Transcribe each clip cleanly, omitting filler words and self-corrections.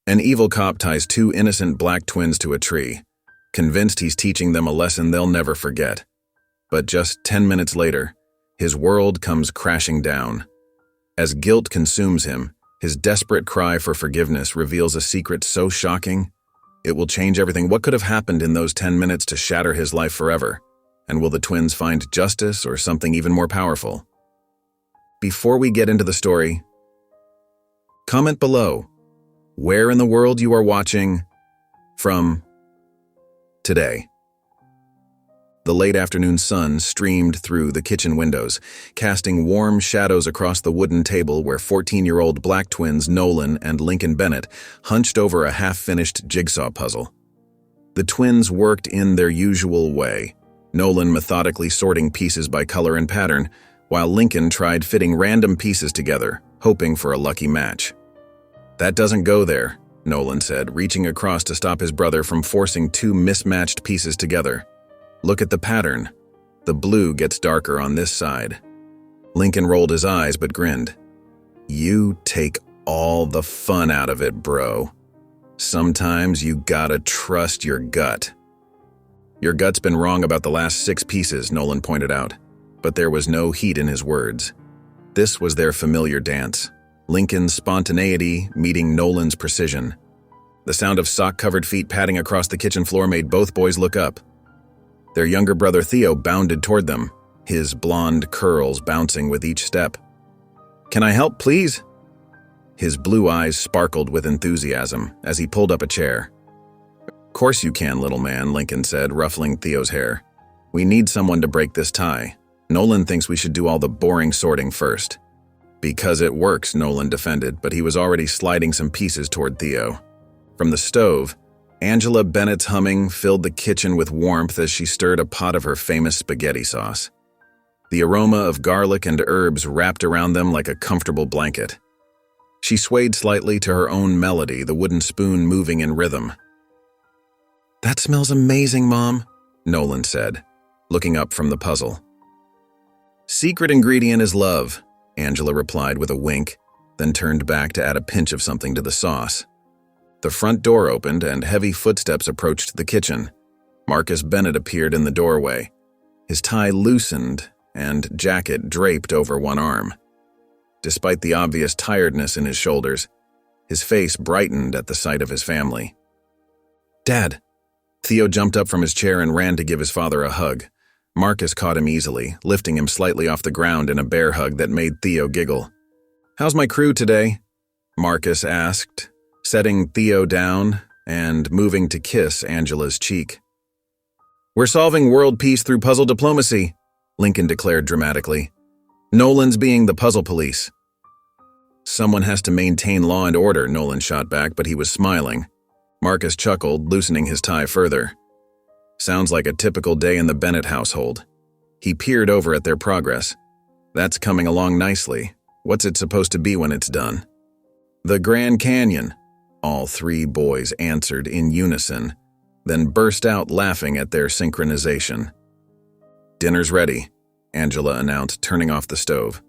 An evil cop ties two innocent black twins to a tree, convinced he's teaching them a lesson they'll never forget. But just 10 minutes later, his world comes crashing down. As guilt consumes him, his desperate cry for forgiveness reveals a secret so shocking, it will change everything. What could have happened in those 10 minutes to shatter his life forever? And will the twins find justice or something even more powerful? Before we get into the story, comment below where in the world you are watching from today. The late afternoon sun streamed through the kitchen windows, casting warm shadows across the wooden table where 14-year-old black twins Nolan and Lincoln Bennett hunched over a half-finished jigsaw puzzle. The twins worked in their usual way, Nolan methodically sorting pieces by color and pattern, while Lincoln tried fitting random pieces together, hoping for a lucky match. "That doesn't go there," Nolan said, reaching across to stop his brother from forcing two mismatched pieces together. "Look at the pattern. The blue gets darker on this side." Lincoln rolled his eyes but grinned. "You take all the fun out of it, bro. Sometimes you gotta trust your gut." "Your gut's been wrong about the last 6 pieces," Nolan pointed out, but there was no heat in his words. This was their familiar dance, Lincoln's spontaneity meeting Nolan's precision. The sound of sock-covered feet padding across the kitchen floor made both boys look up. Their younger brother Theo bounded toward them, his blonde curls bouncing with each step. "Can I help, please?" His blue eyes sparkled with enthusiasm as he pulled up a chair. "Of course you can, little man," Lincoln said, ruffling Theo's hair. "We need someone to break this tie. Nolan thinks we should do all the boring sorting first." "Because it works," Nolan defended, but he was already sliding some pieces toward Theo. From the stove, Angela Bennett's humming filled the kitchen with warmth as she stirred a pot of her famous spaghetti sauce. The aroma of garlic and herbs wrapped around them like a comfortable blanket. She swayed slightly to her own melody, the wooden spoon moving in rhythm. "That smells amazing, Mom," Nolan said, looking up from the puzzle. "Secret ingredient is love," Angela replied with a wink, then turned back to add a pinch of something to the sauce. The front door opened and heavy footsteps approached the kitchen. Marcus Bennett appeared in the doorway, his tie loosened and jacket draped over one arm. Despite the obvious tiredness in his shoulders, his face brightened at the sight of his family. "Dad!" Theo jumped up from his chair and ran to give his father a hug. Marcus caught him easily, lifting him slightly off the ground in a bear hug that made Theo giggle. "How's my crew today?" Marcus asked, setting Theo down and moving to kiss Angela's cheek. "We're solving world peace through puzzle diplomacy," Lincoln declared dramatically. "Nolan's being the puzzle police." "Someone has to maintain law and order," Nolan shot back, but he was smiling. Marcus chuckled, loosening his tie further. "Sounds like a typical day in the Bennett household." He peered over at their progress. "That's coming along nicely. What's it supposed to be when it's done?" "The Grand Canyon," all 3 boys answered in unison, then burst out laughing at their synchronization. "Dinner's ready," Angela announced, turning off the stove.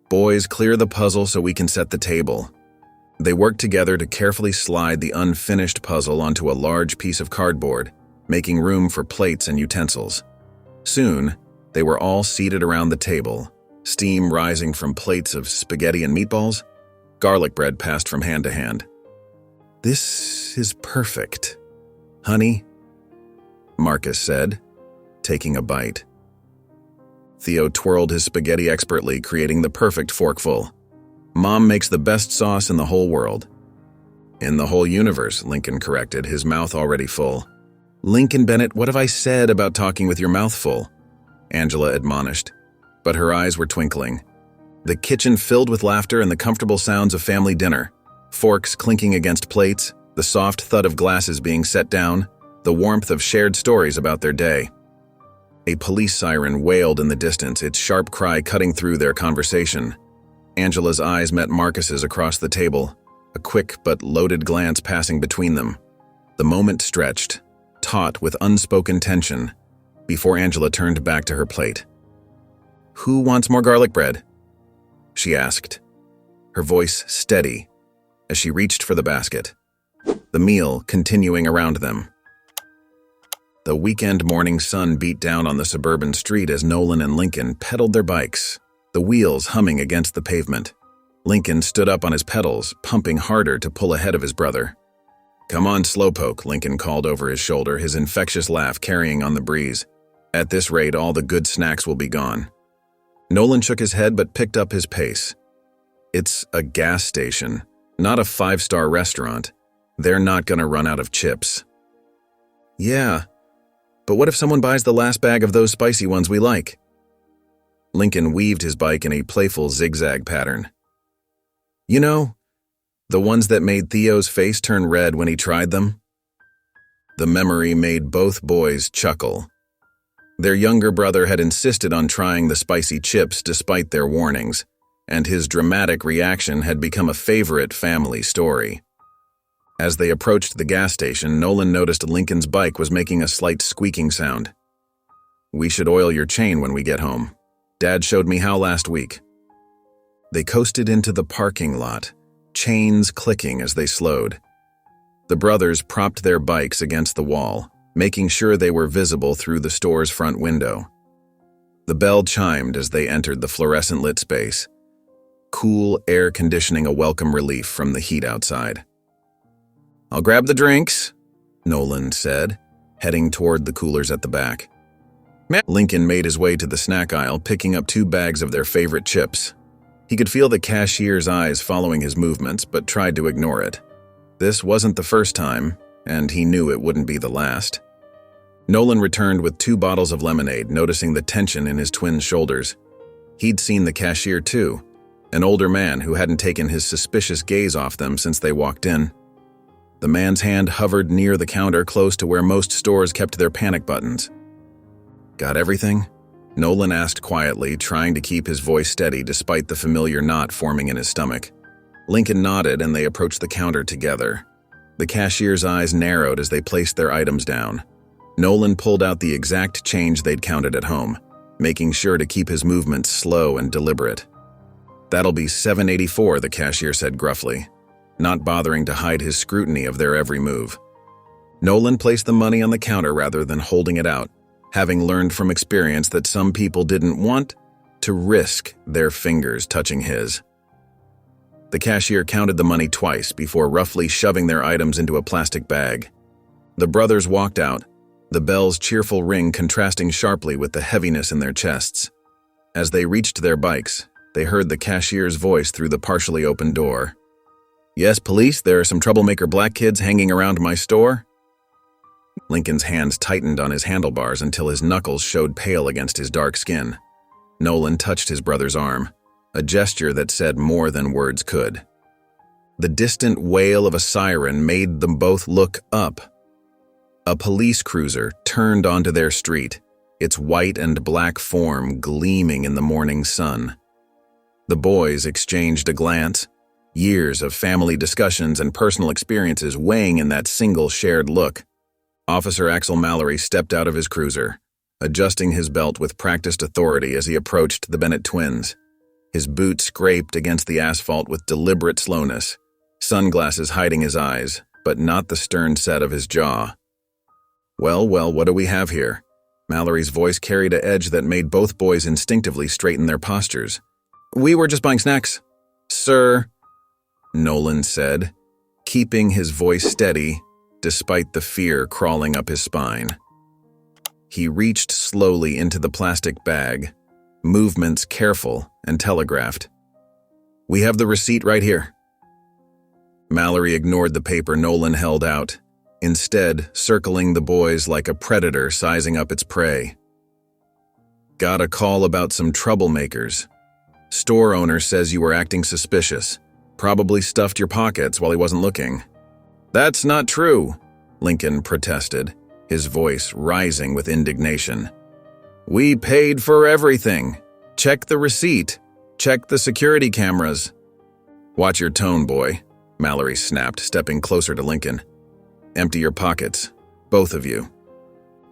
"Boys, clear the puzzle so we can set the table." They worked together to carefully slide the unfinished puzzle onto a large piece of cardboard, making room for plates and utensils. Soon, they were all seated around the table, steam rising from plates of spaghetti and meatballs. Garlic bread passed from hand to hand. "This is perfect, honey," Marcus said, taking a bite. Theo twirled his spaghetti expertly, creating the perfect forkful. "Mom makes the best sauce in the whole world." "In the whole universe," Lincoln corrected, his mouth already full. "Lincoln Bennett, what have I said about talking with your mouth full?" Angela admonished, but her eyes were twinkling. The kitchen filled with laughter and the comfortable sounds of family dinner. Forks clinking against plates, the soft thud of glasses being set down, the warmth of shared stories about their day. A police siren wailed in the distance, its sharp cry cutting through their conversation. Angela's eyes met Marcus's across the table, a quick but loaded glance passing between them. The moment stretched, taut with unspoken tension, before Angela turned back to her plate. "Who wants more garlic bread?" she asked, her voice steady as she reached for the basket. the meal continuing around them. The weekend morning sun beat down on the suburban street as Nolan and Lincoln pedaled their bikes, the wheels humming against the pavement. Lincoln stood up on his pedals, pumping harder to pull ahead of his brother. "Come on, slowpoke," Lincoln called over his shoulder, his infectious laugh carrying on the breeze. "At this rate, all the good snacks will be gone." Nolan shook his head but picked up his pace. "It's a gas station, not a five-star restaurant. They're not gonna run out of chips." "Yeah, but what if someone buys the last bag of those spicy ones we like?" Lincoln weaved his bike in a playful zigzag pattern. "You know, the ones that made Theo's face turn red when he tried them?" The memory made both boys chuckle. Their younger brother had insisted on trying the spicy chips despite their warnings, and his dramatic reaction had become a favorite family story. As they approached the gas station, Nolan noticed Lincoln's bike was making a slight squeaking sound. "We should oil your chain when we get home. Dad showed me how last week." They coasted into the parking lot, chains clicking as they slowed. The brothers propped their bikes against the wall, making sure they were visible through the store's front window. The bell chimed as they entered the fluorescent-lit space, cool air conditioning a welcome relief from the heat outside. "I'll grab the drinks," Nolan said, heading toward the coolers at the back. Lincoln made his way to the snack aisle, picking up 2 bags of their favorite chips. He could feel the cashier's eyes following his movements, but tried to ignore it. This wasn't the first time, and he knew it wouldn't be the last. Nolan returned with 2 bottles of lemonade, noticing the tension in his twin's shoulders. He'd seen the cashier too, an older man who hadn't taken his suspicious gaze off them since they walked in. The man's hand hovered near the counter, close to where most stores kept their panic buttons. "Got everything?" Nolan asked quietly, trying to keep his voice steady despite the familiar knot forming in his stomach. Lincoln nodded and they approached the counter together. The cashier's eyes narrowed as they placed their items down. Nolan pulled out the exact change they'd counted at home, making sure to keep his movements slow and deliberate. "That'll be $7.84, the cashier said gruffly, not bothering to hide his scrutiny of their every move. Nolan placed the money on the counter rather than holding it out, having learned from experience that some people didn't want to risk their fingers touching his. The cashier counted the money twice before roughly shoving their items into a plastic bag. The brothers walked out, the bell's cheerful ring contrasting sharply with the heaviness in their chests. As they reached their bikes, they heard the cashier's voice through the partially open door. "Yes, police, there are some troublemaker black kids hanging around my store." Lincoln's hands tightened on his handlebars until his knuckles showed pale against his dark skin. Nolan touched his brother's arm, a gesture that said more than words could. The distant wail of a siren made them both look up. A police cruiser turned onto their street, its white and black form gleaming in the morning sun. The boys exchanged a glance, years of family discussions and personal experiences weighing in that single shared look. Officer Axel Mallory stepped out of his cruiser, adjusting his belt with practiced authority as he approached the Bennett twins. His boot scraped against the asphalt with deliberate slowness, sunglasses hiding his eyes, but not the stern set of his jaw. Well, what do we have here?" Mallory's voice carried an edge that made both boys instinctively straighten their postures. "We were just buying snacks, sir," Nolan said, keeping his voice steady despite the fear crawling up his spine. He reached slowly into the plastic bag, movements careful and telegraphed. "We have the receipt right here." Mallory ignored the paper Nolan held out, instead circling the boys like a predator sizing up its prey. "Got a call about some troublemakers. Store owner says you were acting suspicious. Probably stuffed your pockets while he wasn't looking." "That's not true," Lincoln protested, his voice rising with indignation. "We paid for everything. Check the receipt. Check the security cameras." "Watch your tone, boy," Mallory snapped, stepping closer to Lincoln. "Empty your pockets, both of you."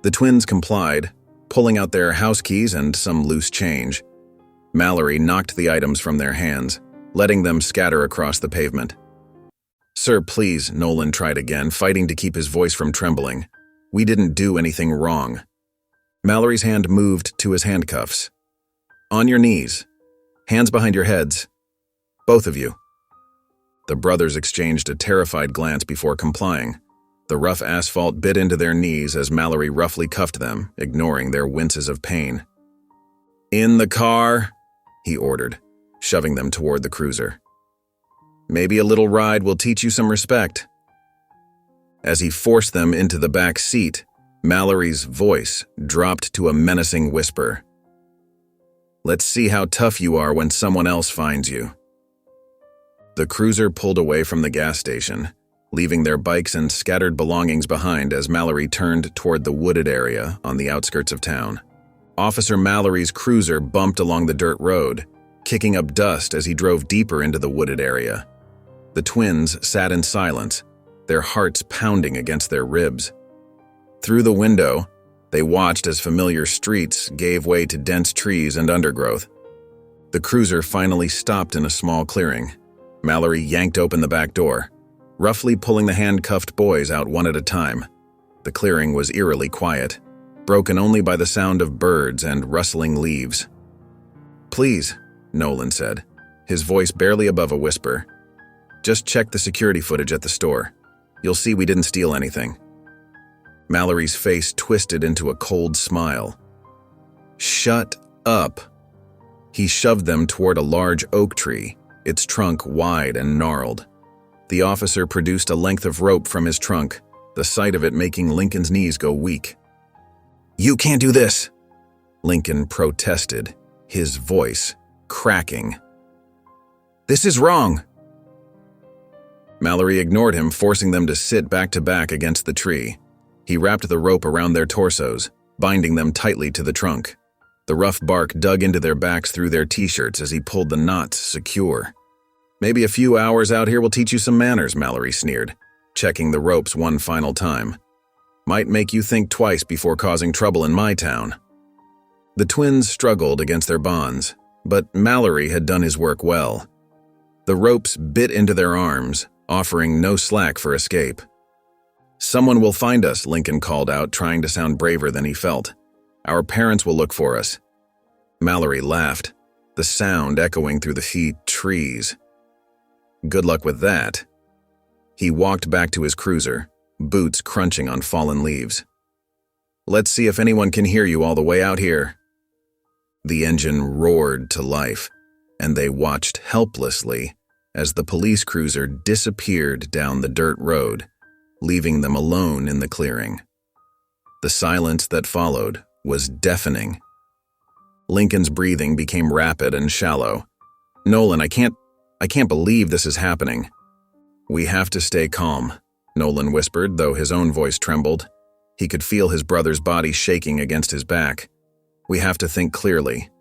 The twins complied, pulling out their house keys and some loose change. Mallory knocked the items from their hands, letting them scatter across the pavement. "Sir, please," Nolan tried again, fighting to keep his voice from trembling. "We didn't do anything wrong." Mallory's hand moved to his handcuffs. "On your knees. Hands behind your heads. Both of you." The brothers exchanged a terrified glance before complying. The rough asphalt bit into their knees as Mallory roughly cuffed them, ignoring their winces of pain. "In the car," he ordered, shoving them toward the cruiser. "Maybe a little ride will teach you some respect." As he forced them into the back seat, Mallory's voice dropped to a menacing whisper. "Let's see how tough you are when someone else finds you." The cruiser pulled away from the gas station, leaving their bikes and scattered belongings behind as Mallory turned toward the wooded area on the outskirts of town. Officer Mallory's cruiser bumped along the dirt road, kicking up dust as he drove deeper into the wooded area. The twins sat in silence, their hearts pounding against their ribs. Through the window, they watched as familiar streets gave way to dense trees and undergrowth. The cruiser finally stopped in a small clearing. Mallory yanked open the back door, roughly pulling the handcuffed boys out one at a time. The clearing was eerily quiet, broken only by the sound of birds and rustling leaves. "Please," Nolan said, his voice barely above a whisper. "Just check the security footage at the store. You'll see we didn't steal anything." Mallory's face twisted into a cold smile. "Shut up." He shoved them toward a large oak tree, its trunk wide and gnarled. The officer produced a length of rope from his trunk, the sight of it making Lincoln's knees go weak. "You can't do this," Lincoln protested, his voice cracking. "This is wrong." Mallory ignored him, forcing them to sit back to back against the tree. He wrapped the rope around their torsos, binding them tightly to the trunk. The rough bark dug into their backs through their t-shirts as he pulled the knots secure. "Maybe a few hours out here will teach you some manners," Mallory sneered, checking the ropes one final time. "Might make you think twice before causing trouble in my town." The twins struggled against their bonds, but Mallory had done his work well. The ropes bit into their arms, offering no slack for escape. "Someone will find us," Lincoln called out, trying to sound braver than he felt. "Our parents will look for us." Mallory laughed, the sound echoing through the trees. "Good luck with that." He walked back to his cruiser, boots crunching on fallen leaves. "Let's see if anyone can hear you all the way out here." The engine roared to life, and they watched helplessly as the police cruiser disappeared down the dirt road, leaving them alone in the clearing. The silence that followed was deafening. Lincoln's breathing became rapid and shallow. "Nolan, I can't believe this is happening." "We have to stay calm," Nolan whispered, though his own voice trembled. He could feel his brother's body shaking against his back. "We have to think clearly."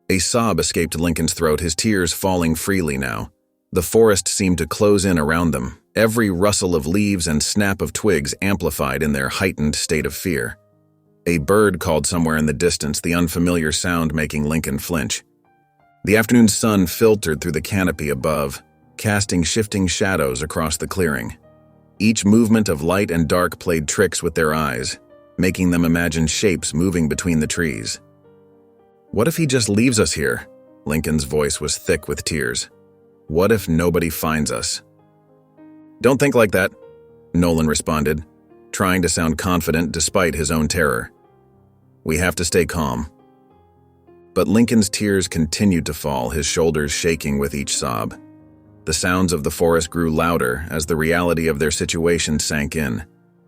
A sob escaped Lincoln's throat, his tears falling freely now. The forest seemed to close in around them, every rustle of leaves and snap of twigs amplified in their heightened state of fear. A bird called somewhere in the distance, the unfamiliar sound making Lincoln flinch. The afternoon sun filtered through the canopy above, casting shifting shadows across the clearing. Each movement of light and dark played tricks with their eyes, making them imagine shapes moving between the trees. "What if he just leaves us here?" Lincoln's voice was thick with tears. "What if nobody finds us?" "Don't think like that," Nolan responded, trying to sound confident despite his own terror. "We have to stay calm." But Lincoln's tears continued to fall, his shoulders shaking with each sob. The sounds of the forest grew louder as the reality of their situation sank in.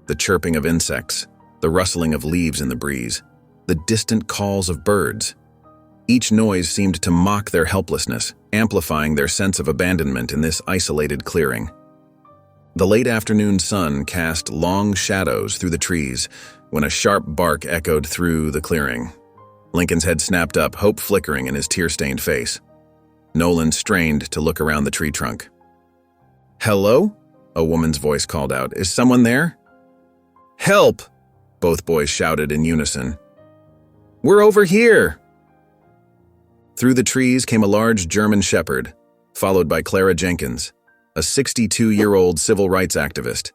The chirping of insects, the rustling of leaves in the breeze, the distant calls of birds. Each noise seemed to mock their helplessness, amplifying their sense of abandonment in this isolated clearing. The late afternoon sun cast long shadows through the trees when a sharp bark echoed through the clearing. Lincoln's head snapped up, hope flickering in his tear-stained face. Nolan strained to look around the tree trunk. "Hello?" a woman's voice called out. "Is someone there?" "Help!" both boys shouted in unison. "We're over here!" Through the trees came a large German shepherd, followed by Clara Jenkins. a 62-year-old civil rights activist,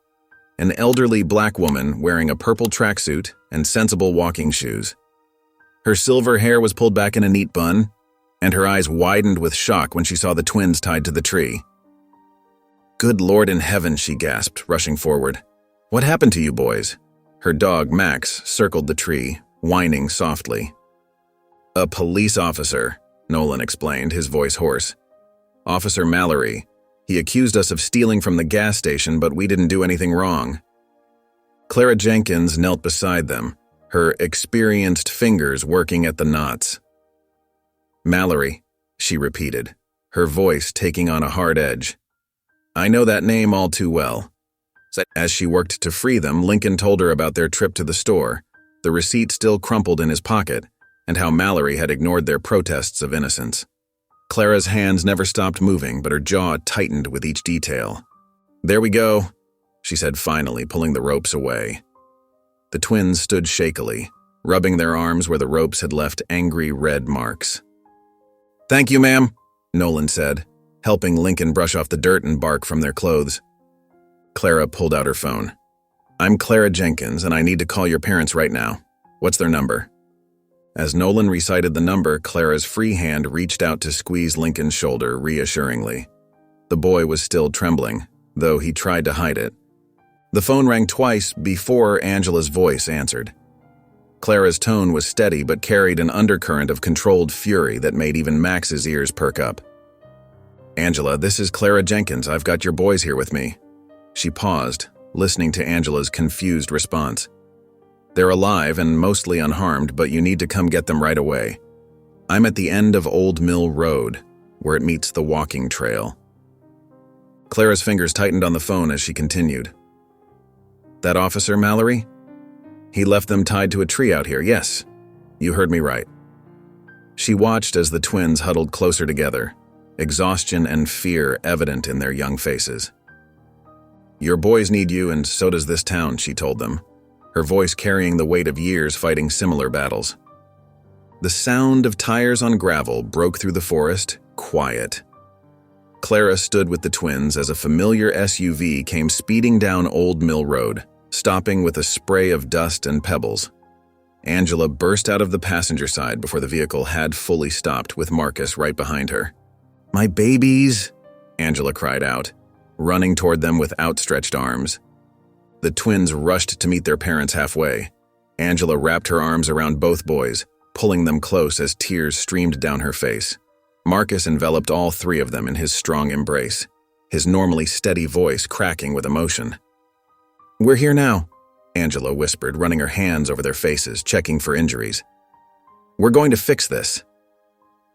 an elderly black woman wearing a purple tracksuit and sensible walking shoes. Her silver hair was pulled back in a neat bun, and her eyes widened with shock when she saw the twins tied to the tree. "Good Lord in heaven," she gasped, rushing forward. "What happened to you boys?" Her dog, Max, circled the tree, whining softly. "A police officer," Nolan explained, his voice hoarse. "Officer Mallory. He accused us of stealing from the gas station, but we didn't do anything wrong." Clara Jenkins knelt beside them, her experienced fingers working at the knots. "Mallory," she repeated, her voice taking on a hard edge. "I know that name all too well." As she worked to free them, Lincoln told her about their trip to the store, the receipt still crumpled in his pocket, and how Mallory had ignored their protests of innocence. Clara's hands never stopped moving, but her jaw tightened with each detail. "There we go," she said finally, pulling the ropes away. The twins stood shakily, rubbing their arms where the ropes had left angry red marks. "Thank you, ma'am," Nolan said, helping Lincoln brush off the dirt and bark from their clothes. Clara pulled out her phone. "I'm Clara Jenkins, and I need to call your parents right now. What's their number?" As Nolan recited the number, Clara's free hand reached out to squeeze Lincoln's shoulder reassuringly. The boy was still trembling, though he tried to hide it. The phone rang twice before Angela's voice answered. Clara's tone was steady but carried an undercurrent of controlled fury that made even Max's ears perk up. "Angela, this is Clara Jenkins. I've got your boys here with me." She paused, listening to Angela's confused response. "They're alive and mostly unharmed, but you need to come get them right away. I'm at the end of Old Mill Road, where it meets the walking trail." Clara's fingers tightened on the phone as she continued. "That officer, Mallory? He left them tied to a tree out here, yes. You heard me right." She watched as the twins huddled closer together, exhaustion and fear evident in their young faces. "Your boys need you, and so does this town," she told them, her voice carrying the weight of years fighting similar battles. The sound of tires on gravel broke through the forest, quiet. Clara stood with the twins as a familiar SUV came speeding down Old Mill Road, stopping with a spray of dust and pebbles. Angela burst out of the passenger side before the vehicle had fully stopped, with Marcus right behind her. "My babies!" Angela cried out, running toward them with outstretched arms. The twins rushed to meet their parents halfway. Angela wrapped her arms around both boys, pulling them close as tears streamed down her face. Marcus enveloped all three of them in his strong embrace, his normally steady voice cracking with emotion. "We're here now," Angela whispered, running her hands over their faces, checking for injuries. "We're going to fix this."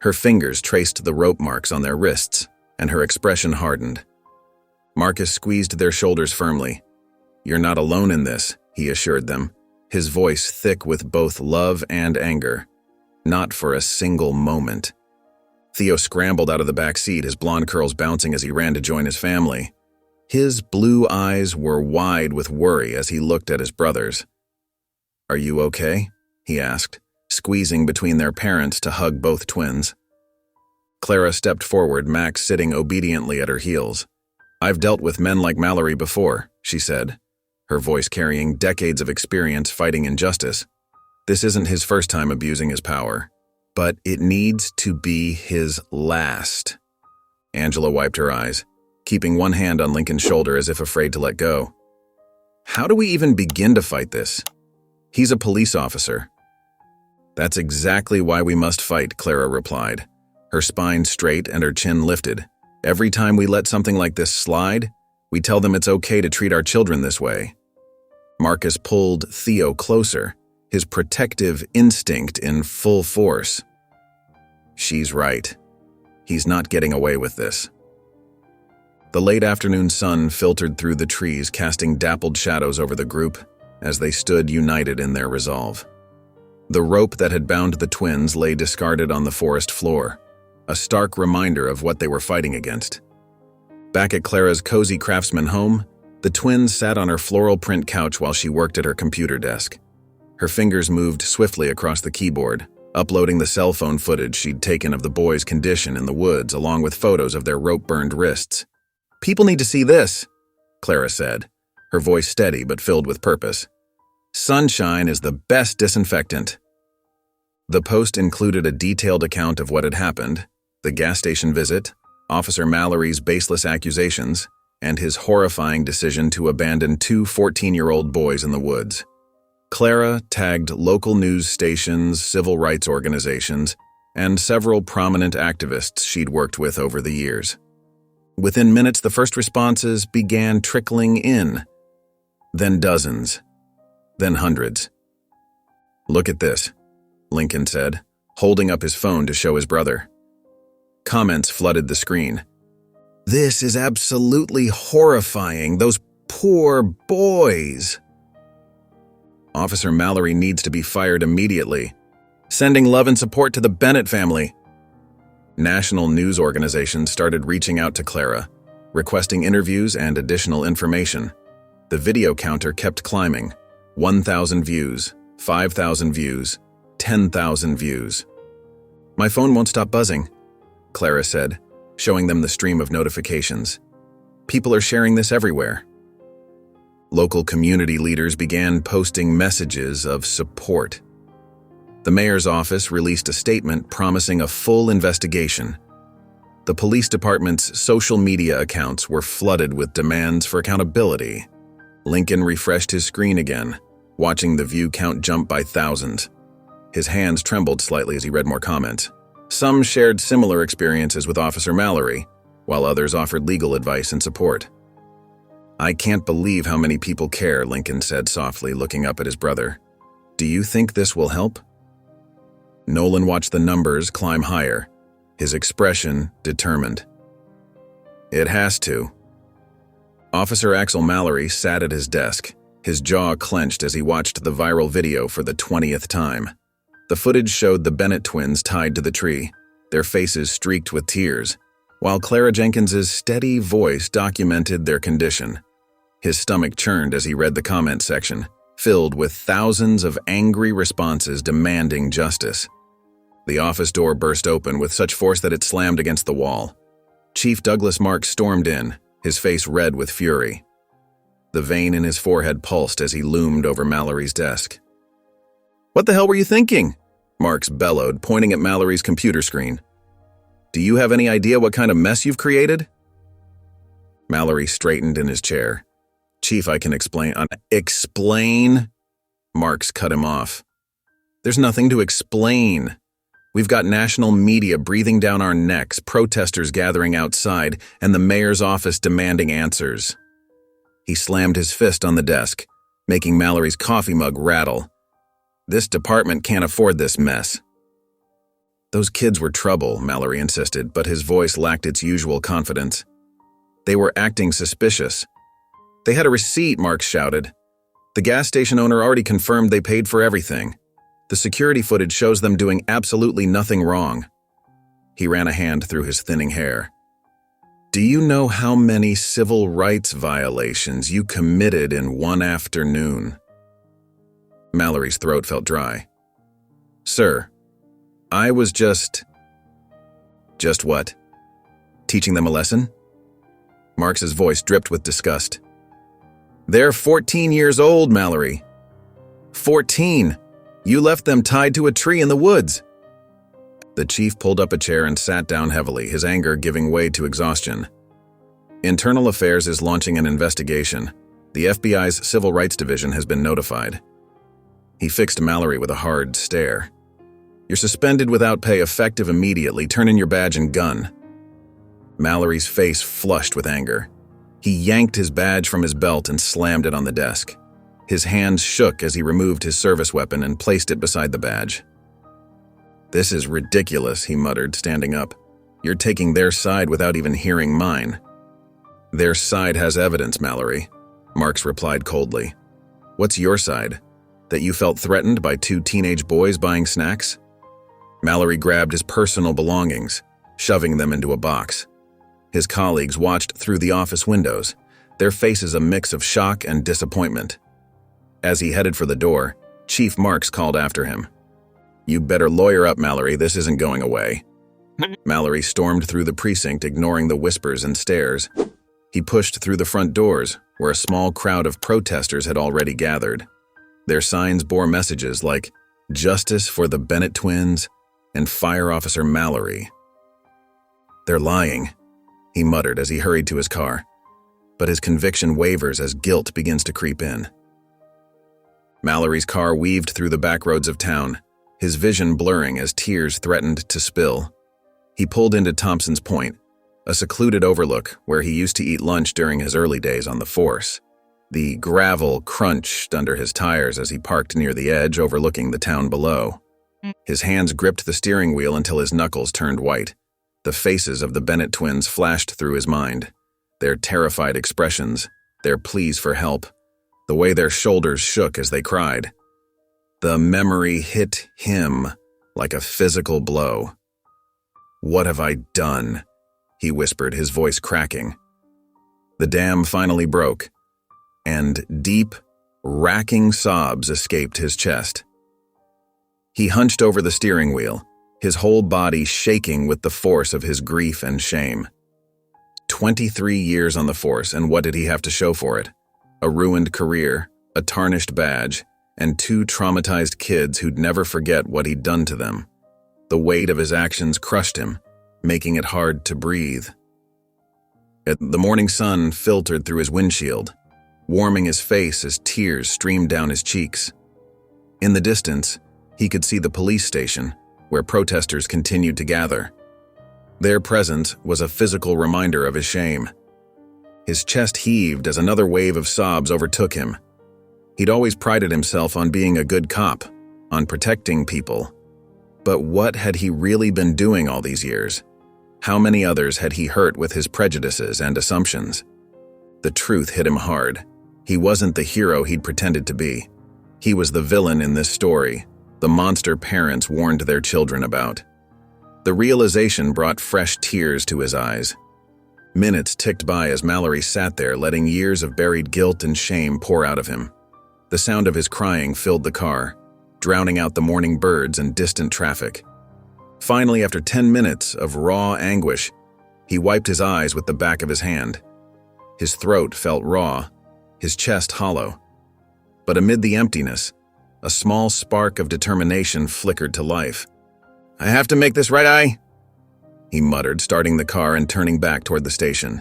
Her fingers traced the rope marks on their wrists, and her expression hardened. Marcus squeezed their shoulders firmly. "You're not alone in this," he assured them, his voice thick with both love and anger. "Not for a single moment." Theo scrambled out of the back seat, his blonde curls bouncing as he ran to join his family. His blue eyes were wide with worry as he looked at his brothers. "Are you okay?" he asked, squeezing between their parents to hug both twins. Clara stepped forward, Max sitting obediently at her heels. "I've dealt with men like Mallory before," she said, her voice carrying decades of experience fighting injustice. "This isn't his first time abusing his power, but it needs to be his last." Angela wiped her eyes, keeping one hand on Lincoln's shoulder as if afraid to let go. "How do we even begin to fight this? He's a police officer." "That's exactly why we must fight," Clara replied, her spine straight and her chin lifted. "Every time we let something like this slide, we tell them it's okay to treat our children this way." Marcus pulled Theo closer, his protective instinct in full force. "She's right. He's not getting away with this." The late afternoon sun filtered through the trees, casting dappled shadows over the group as they stood united in their resolve. The rope that had bound the twins lay discarded on the forest floor, a stark reminder of what they were fighting against. Back at Clara's cozy craftsman home, the twins sat on her floral print couch while she worked at her computer desk. Her fingers moved swiftly across the keyboard, uploading the cell phone footage she'd taken of the boys' condition in the woods along with photos of their rope-burned wrists. People need to see this, Clara said, her voice steady but filled with purpose. Sunshine is the best disinfectant. The post included a detailed account of what had happened, the gas station visit, Officer Mallory's baseless accusations, and his horrifying decision to abandon two 14-year-old boys in the woods. Clara tagged local news stations, civil rights organizations, and several prominent activists she'd worked with over the years. Within minutes, the first responses began trickling in, then dozens, then hundreds. "Look at this," Lincoln said, holding up his phone to show his brother. Comments flooded the screen. "This is absolutely horrifying. Those poor boys." "Officer Mallory needs to be fired immediately. Sending love and support to the Bennett family." National news organizations started reaching out to Clara, requesting interviews and additional information. The video counter kept climbing. 1,000 views, 5,000 views, 10,000 views. "My phone won't stop buzzing," Clara said, showing them the stream of notifications. "People are sharing this everywhere." Local community leaders began posting messages of support. The mayor's office released a statement promising a full investigation. The police department's social media accounts were flooded with demands for accountability. Lincoln refreshed his screen again, watching the view count jump by thousands. His hands trembled slightly as he read more comments. Some shared similar experiences with Officer Mallory, while others offered legal advice and support. "I can't believe how many people care," Lincoln said softly, looking up at his brother. "Do you think this will help?" Nolan watched the numbers climb higher, his expression determined. "It has to." Officer Axel Mallory sat at his desk, his jaw clenched as he watched the viral video for the 20th time. The footage showed the Bennett twins tied to the tree, their faces streaked with tears, while Clara Jenkins's steady voice documented their condition. His stomach churned as he read the comment section, filled with thousands of angry responses demanding justice. The office door burst open with such force that it slammed against the wall. Chief Douglas Marks stormed in, his face red with fury. The vein in his forehead pulsed as he loomed over Mallory's desk. "What the hell were you thinking?" Marks bellowed, pointing at Mallory's computer screen. "Do you have any idea what kind of mess you've created?" Mallory straightened in his chair. "Chief, I can explain." "Explain?" Marks cut him off. "There's nothing to explain. We've got national media breathing down our necks, protesters gathering outside, and the mayor's office demanding answers." He slammed his fist on the desk, making Mallory's coffee mug rattle. "This department can't afford this mess." "Those kids were trouble," Mallory insisted, but his voice lacked its usual confidence. "They were acting suspicious." "They had a receipt," Marks shouted. "The gas station owner already confirmed they paid for everything. The security footage shows them doing absolutely nothing wrong." He ran a hand through his thinning hair. "Do you know how many civil rights violations you committed in one afternoon?" Mallory's throat felt dry. "Sir, I was just..." "Just what? Teaching them a lesson?" Marks's voice dripped with disgust. "They're 14 years old, Mallory. 14! You left them tied to a tree in the woods." The chief pulled up a chair and sat down heavily, his anger giving way to exhaustion. "Internal Affairs is launching an investigation. The FBI's Civil Rights Division has been notified." He fixed Mallory with a hard stare. "You're suspended without pay, effective immediately. Turn in your badge and gun." Mallory's face flushed with anger. He yanked his badge from his belt and slammed it on the desk. His hands shook as he removed his service weapon and placed it beside the badge. "This is ridiculous," he muttered, standing up. "You're taking their side without even hearing mine." "Their side has evidence, Mallory," Marks replied coldly. "What's your side? That you felt threatened by two teenage boys buying snacks?" Mallory grabbed his personal belongings, shoving them into a box. His colleagues watched through the office windows, their faces a mix of shock and disappointment. As he headed for the door, Chief Marks called after him. "You better lawyer up, Mallory. This isn't going away." Mallory stormed through the precinct, ignoring the whispers and stares. He pushed through the front doors, where a small crowd of protesters had already gathered. Their signs bore messages like "Justice for the Bennett twins" and "Fire Officer Mallory." "They're lying," he muttered as he hurried to his car, but his conviction wavers as guilt begins to creep in. Mallory's car weaved through the back roads of town, his vision blurring as tears threatened to spill. He pulled into Thompson's Point, a secluded overlook where he used to eat lunch during his early days on the force. The gravel crunched under his tires as he parked near the edge overlooking the town below. His hands gripped the steering wheel until his knuckles turned white. The faces of the Bennett twins flashed through his mind, their terrified expressions, their pleas for help, the way their shoulders shook as they cried. The memory hit him like a physical blow. "What have I done?" he whispered, his voice cracking. The dam finally broke, and deep, racking sobs escaped his chest. He hunched over the steering wheel, his whole body shaking with the force of his grief and shame. 23 years on the force, and what did he have to show for it? A ruined career, a tarnished badge, and 2 traumatized kids who'd never forget what he'd done to them. The weight of his actions crushed him, making it hard to breathe. The morning sun filtered through his windshield, warming his face as tears streamed down his cheeks. In the distance, he could see the police station, where protesters continued to gather. Their presence was a physical reminder of his shame. His chest heaved as another wave of sobs overtook him. He'd always prided himself on being a good cop, on protecting people. But what had he really been doing all these years? How many others had he hurt with his prejudices and assumptions? The truth hit him hard. He wasn't the hero he'd pretended to be. He was the villain in this story, the monster parents warned their children about. The realization brought fresh tears to his eyes. Minutes ticked by as Mallory sat there, letting years of buried guilt and shame pour out of him. The sound of his crying filled the car, drowning out the morning birds and distant traffic. Finally, after 10 minutes of raw anguish, he wiped his eyes with the back of his hand. His throat felt raw, his chest hollow. But amid the emptiness, a small spark of determination flickered to life. "I have to make this right, he muttered, starting the car and turning back toward the station.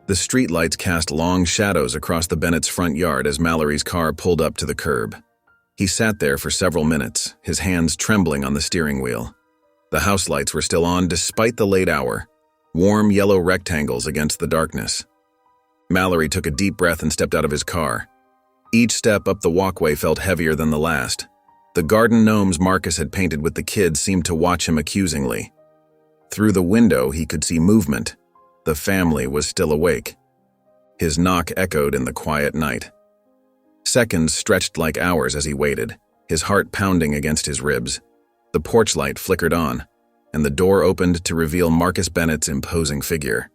The streetlights cast long shadows across the Bennett's front yard as Mallory's car pulled up to the curb. He sat there for several minutes, his hands trembling on the steering wheel. The house lights were still on despite the late hour, warm yellow rectangles against the darkness. Mallory took a deep breath and stepped out of his car. Each step up the walkway felt heavier than the last. The garden gnomes Marcus had painted with the kids seemed to watch him accusingly. Through the window, he could see movement. The family was still awake. His knock echoed in the quiet night. Seconds stretched like hours as he waited, his heart pounding against his ribs. The porch light flickered on, and the door opened to reveal Marcus Bennett's imposing figure.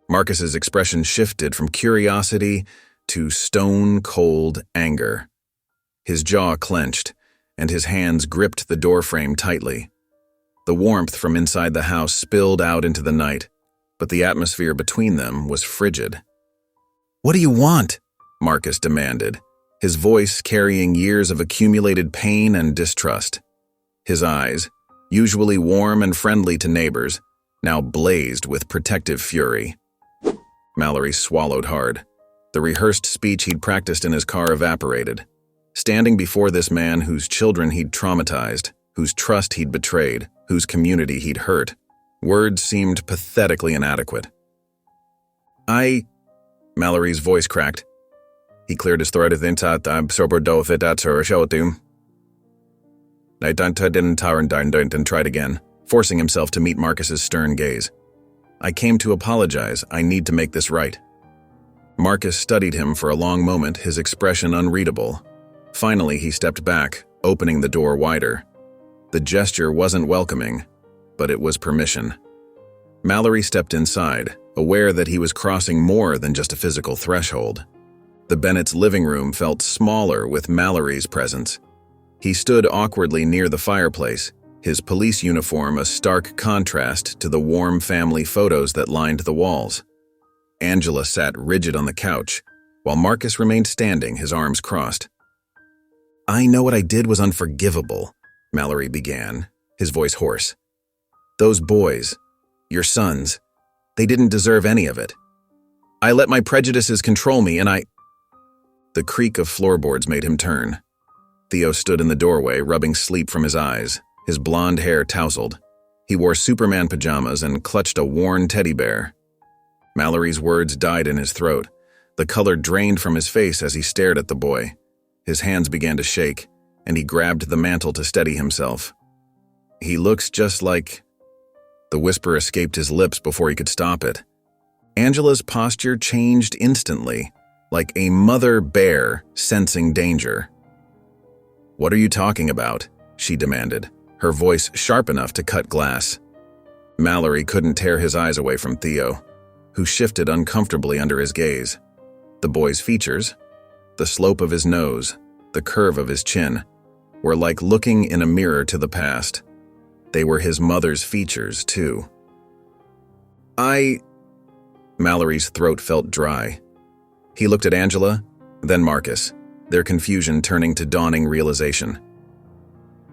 Marcus's expression shifted from curiosity to stone-cold anger. His jaw clenched, and his hands gripped the doorframe tightly. The warmth from inside the house spilled out into the night, but the atmosphere between them was frigid. "What do you want?" Marcus demanded, his voice carrying years of accumulated pain and distrust. His eyes, usually warm and friendly to neighbors, now blazed with protective fury. Mallory swallowed hard. The rehearsed speech he'd practiced in his car evaporated. Standing before this man whose children he'd traumatized, whose trust he'd betrayed, whose community he'd hurt, words seemed pathetically inadequate. Mallory's voice cracked. He cleared his throat and tried again, forcing himself to meet Marcus's stern gaze. "I came to apologize. I need to make this right." Marcus studied him for a long moment, his expression unreadable. Finally, he stepped back, opening the door wider. The gesture wasn't welcoming, but it was permission. Mallory stepped inside, aware that he was crossing more than just a physical threshold. The Bennett's living room felt smaller with Mallory's presence. He stood awkwardly near the fireplace, his police uniform a stark contrast to the warm family photos that lined the walls. Angela sat rigid on the couch, while Marcus remained standing, his arms crossed. "I know what I did was unforgivable," Mallory began, his voice hoarse. "Those boys, your sons, they didn't deserve any of it. I let my prejudices control me and I—" The creak of floorboards made him turn. Theo stood in the doorway, rubbing sleep from his eyes, his blonde hair tousled. He wore Superman pajamas and clutched a worn teddy bear. Mallory's words died in his throat. The color drained from his face as he stared at the boy. His hands began to shake, and he grabbed the mantel to steady himself. "He looks just like—" The whisper escaped his lips before he could stop it. Angela's posture changed instantly, like a mother bear sensing danger. "What are you talking about?" she demanded, her voice sharp enough to cut glass. Mallory couldn't tear his eyes away from Theo, who shifted uncomfortably under his gaze. The boy's features, the slope of his nose, the curve of his chin, were like looking in a mirror to the past. They were his mother's features, too. Mallory's throat felt dry. He looked at Angela, then Marcus, their confusion turning to dawning realization.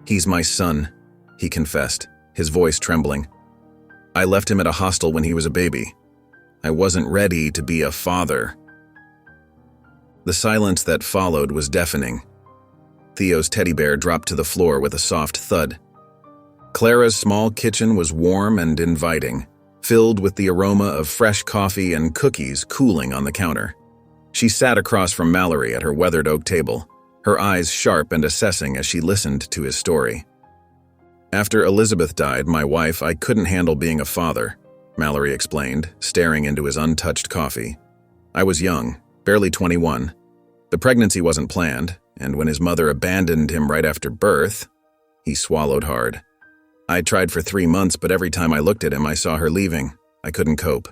"He's my son," he confessed, his voice trembling. "I left him at a hostel when he was a baby. I wasn't ready to be a father." The silence that followed was deafening. Theo's teddy bear dropped to the floor with a soft thud. Clara's small kitchen was warm and inviting, filled with the aroma of fresh coffee and cookies cooling on the counter. She sat across from Mallory at her weathered oak table, her eyes sharp and assessing as she listened to his story. "After Elizabeth died, my wife, I couldn't handle being a father," Mallory explained, staring into his untouched coffee. "I was young, barely 21. The pregnancy wasn't planned, and when his mother abandoned him right after birth," he swallowed hard. "I tried for 3 months, but every time I looked at him, I saw her leaving. I couldn't cope."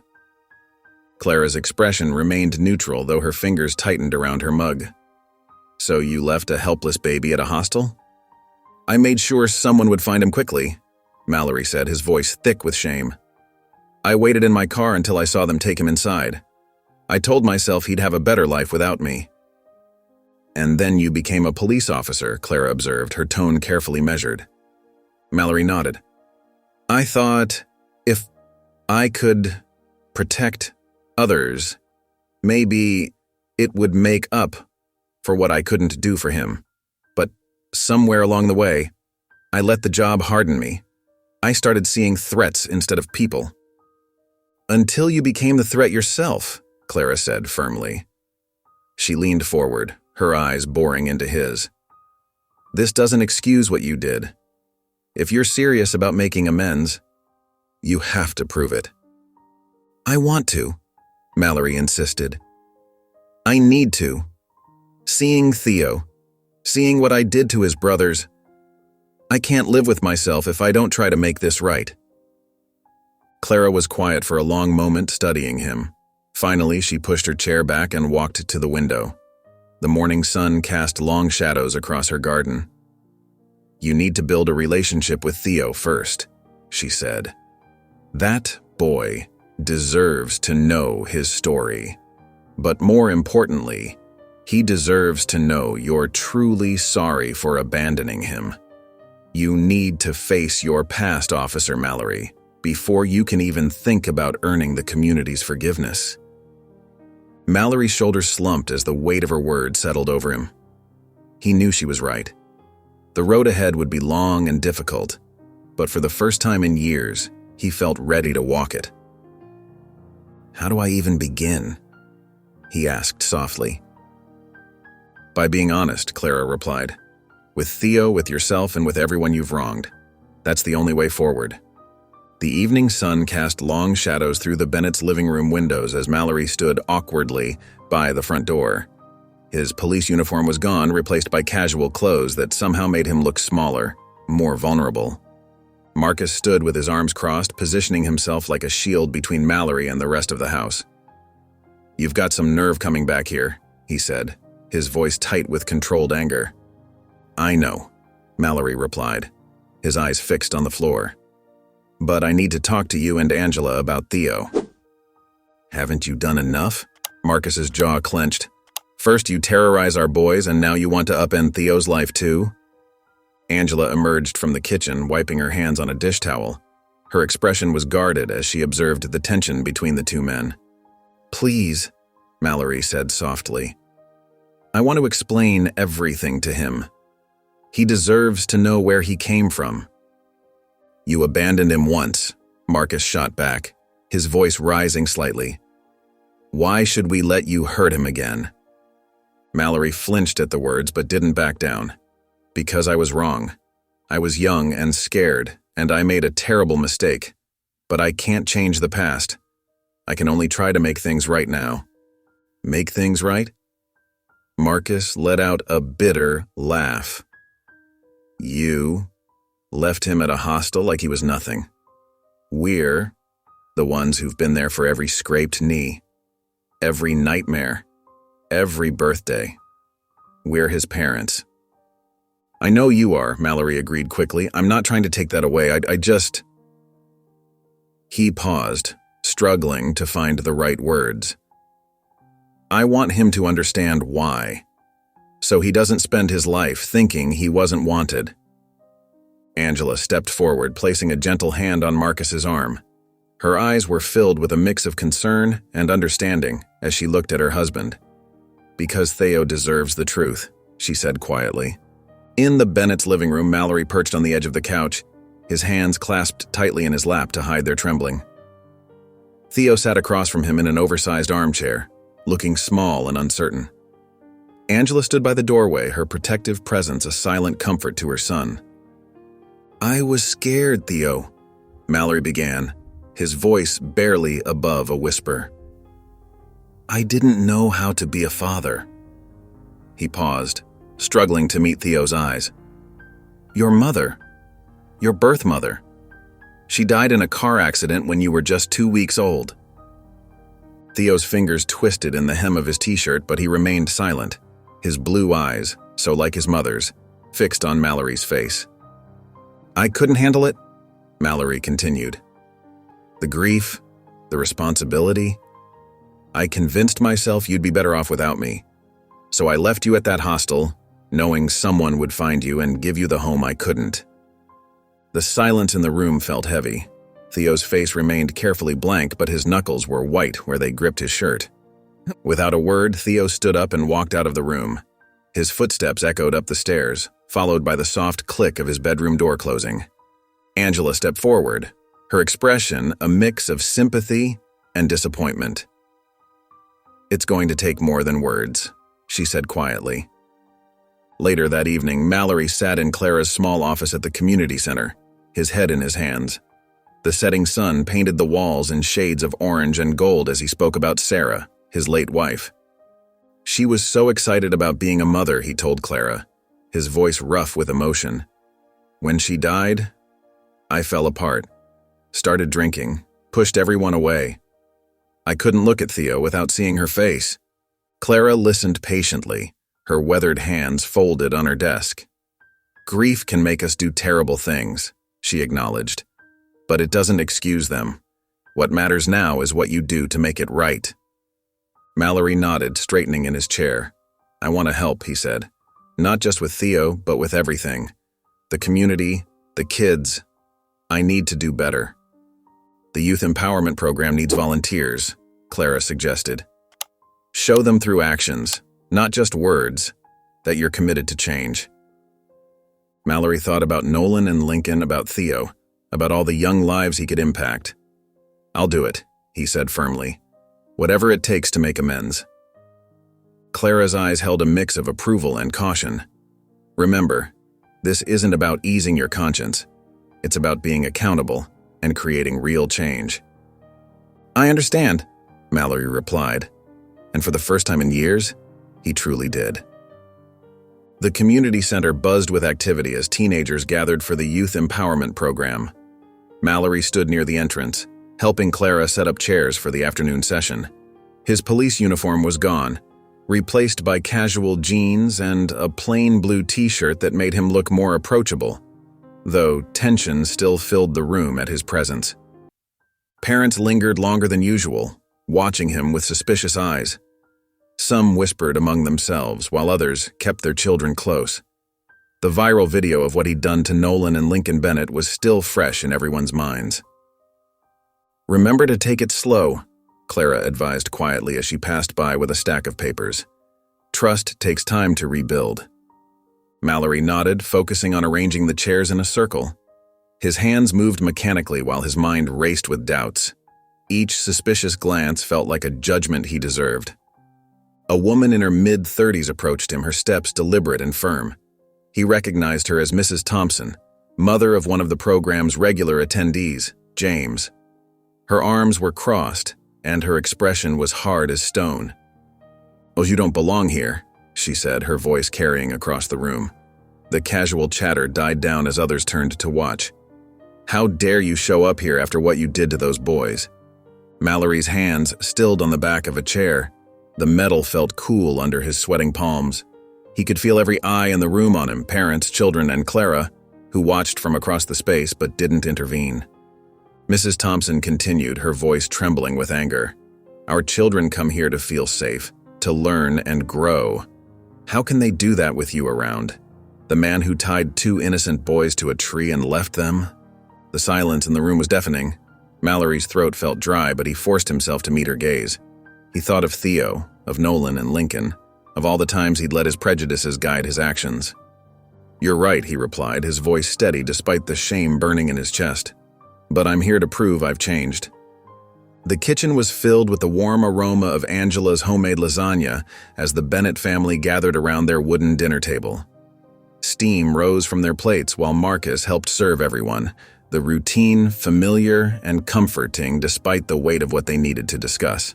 Clara's expression remained neutral, though her fingers tightened around her mug. "So you left a helpless baby at a hostel?" "I made sure someone would find him quickly," Mallory said, his voice thick with shame. "I waited in my car until I saw them take him inside. I told myself he'd have a better life without me." "And then you became a police officer," Clara observed, her tone carefully measured. Mallory nodded. "I thought if I could protect others, maybe it would make up for what I couldn't do for him. But somewhere along the way, I let the job harden me. I started seeing threats instead of people." "Until you became the threat yourself," Clara said firmly. She leaned forward, her eyes boring into his. "This doesn't excuse what you did. If you're serious about making amends, you have to prove it." "I want to," Mallory insisted. "I need to. Seeing Theo, seeing what I did to his brothers, I can't live with myself if I don't try to make this right." Clara was quiet for a long moment, studying him. Finally, she pushed her chair back and walked to the window. The morning sun cast long shadows across her garden. "You need to build a relationship with Theo first," she said. "That boy deserves to know his story. But more importantly, he deserves to know you're truly sorry for abandoning him. You need to face your past, Officer Mallory, before you can even think about earning the community's forgiveness." Mallory's shoulders slumped as the weight of her words settled over him. He knew she was right. The road ahead would be long and difficult, but for the first time in years, he felt ready to walk it. "How do I even begin?" he asked softly. "By being honest," Clara replied. "With Theo, with yourself, and with everyone you've wronged. That's the only way forward." The evening sun cast long shadows through the Bennett's living room windows as Mallory stood awkwardly by the front door. His police uniform was gone, replaced by casual clothes that somehow made him look smaller, more vulnerable. Marcus stood with his arms crossed, positioning himself like a shield between Mallory and the rest of the house. "You've got some nerve coming back here," he said, his voice tight with controlled anger. "I know," Mallory replied, his eyes fixed on the floor. "But I need to talk to you and Angela about Theo." Haven't you done enough? Marcus's jaw clenched. First you terrorize our boys, and now you want to upend Theo's life too? Angela emerged from the kitchen, wiping her hands on a dish towel. Her expression was guarded as she observed the tension between the two men. Please, Mallory said softly. I want to explain everything to him. He deserves to know where he came from. You abandoned him once, Marcus shot back, his voice rising slightly. Why should we let you hurt him again? Mallory flinched at the words but didn't back down. Because I was wrong. I was young and scared, and I made a terrible mistake. But I can't change the past. I can only try to make things right now. Make things right? Marcus let out a bitter laugh. You left him at a hostel like he was nothing. We're the ones who've been there for every scraped knee, every nightmare, every birthday. We're his parents. I know you are, Mallory agreed quickly. I'm not trying to take that away. I just... He paused, struggling to find the right words. I want him to understand why, so he doesn't spend his life thinking he wasn't wanted. Angela stepped forward, placing a gentle hand on Marcus's arm. Her eyes were filled with a mix of concern and understanding as she looked at her husband. Because Theo deserves the truth, she said quietly. In the Bennett's living room, Mallory perched on the edge of the couch, his hands clasped tightly in his lap to hide their trembling. Theo sat across from him in an oversized armchair, looking small and uncertain. Angela stood by the doorway, her protective presence a silent comfort to her son. I was scared, Theo, Mallory began, his voice barely above a whisper. I didn't know how to be a father. He paused, struggling to meet Theo's eyes. Your mother, your birth mother. She died in a car accident when you were just 2 weeks old. Theo's fingers twisted in the hem of his t-shirt, but he remained silent, his blue eyes, so like his mother's, fixed on Mallory's face. I couldn't handle it, Mallory continued. The grief, the responsibility. I convinced myself you'd be better off without me. So I left you at that hostel, knowing someone would find you and give you the home I couldn't. The silence in the room felt heavy. Theo's face remained carefully blank, but his knuckles were white where they gripped his shirt. Without a word, Theo stood up and walked out of the room. His footsteps echoed up the stairs, followed by the soft click of his bedroom door closing. Angela stepped forward, her expression a mix of sympathy and disappointment. It's going to take more than words, she said quietly. Later that evening, Mallory sat in Clara's small office at the community center, his head in his hands. The setting sun painted the walls in shades of orange and gold as he spoke about Sarah, his late wife. She was so excited about being a mother, he told Clara, his voice rough with emotion. When she died, I fell apart, started drinking, pushed everyone away. I couldn't look at Theo without seeing her face. Clara listened patiently, her weathered hands folded on her desk. Grief can make us do terrible things, she acknowledged. But it doesn't excuse them. What matters now is what you do to make it right. Mallory nodded, straightening in his chair. I want to help, he said. Not just with Theo, but with everything. The community, the kids. I need to do better. The youth empowerment program needs volunteers, Clara suggested. Show them through actions, not just words, that you're committed to change. Mallory thought about Nolan and Lincoln, about Theo, about all the young lives he could impact. I'll do it, he said firmly. Whatever it takes to make amends. Clara's eyes held a mix of approval and caution. Remember, this isn't about easing your conscience. It's about being accountable and creating real change. I understand, Mallory replied. And for the first time in years, he truly did. The community center buzzed with activity as teenagers gathered for the youth empowerment program. Mallory stood near the entrance, helping Clara set up chairs for the afternoon session. His police uniform was gone, replaced by casual jeans and a plain blue t-shirt that made him look more approachable, though tension still filled the room at his presence. Parents lingered longer than usual, watching him with suspicious eyes. Some whispered among themselves, while others kept their children close. The viral video of what he'd done to Nolan and Lincoln Bennett was still fresh in everyone's minds. "Remember to take it slow," Clara advised quietly as she passed by with a stack of papers. "Trust takes time to rebuild." Mallory nodded, focusing on arranging the chairs in a circle. His hands moved mechanically while his mind raced with doubts. Each suspicious glance felt like a judgment he deserved. A woman in her mid-30s approached him, her steps deliberate and firm. He recognized her as Mrs. Thompson, mother of one of the program's regular attendees, James. Her arms were crossed, and her expression was hard as stone. "Oh, you don't belong here," she said, her voice carrying across the room. The casual chatter died down as others turned to watch. "How dare you show up here after what you did to those boys?" Mallory's hands stilled on the back of a chair. The metal felt cool under his sweating palms. He could feel every eye in the room on him, parents, children, and Clara, who watched from across the space but didn't intervene. Mrs. Thompson continued, her voice trembling with anger. "Our children come here to feel safe, to learn and grow. How can they do that with you around? The man who tied 2 innocent boys to a tree and left them?" The silence in the room was deafening. Mallory's throat felt dry, but he forced himself to meet her gaze. He thought of Theo, of Nolan and Lincoln, of all the times he'd let his prejudices guide his actions. "You're right," he replied, his voice steady despite the shame burning in his chest. "But I'm here to prove I've changed." The kitchen was filled with the warm aroma of Angela's homemade lasagna as the Bennett family gathered around their wooden dinner table. Steam rose from their plates while Marcus helped serve everyone, the routine, familiar, and comforting despite the weight of what they needed to discuss.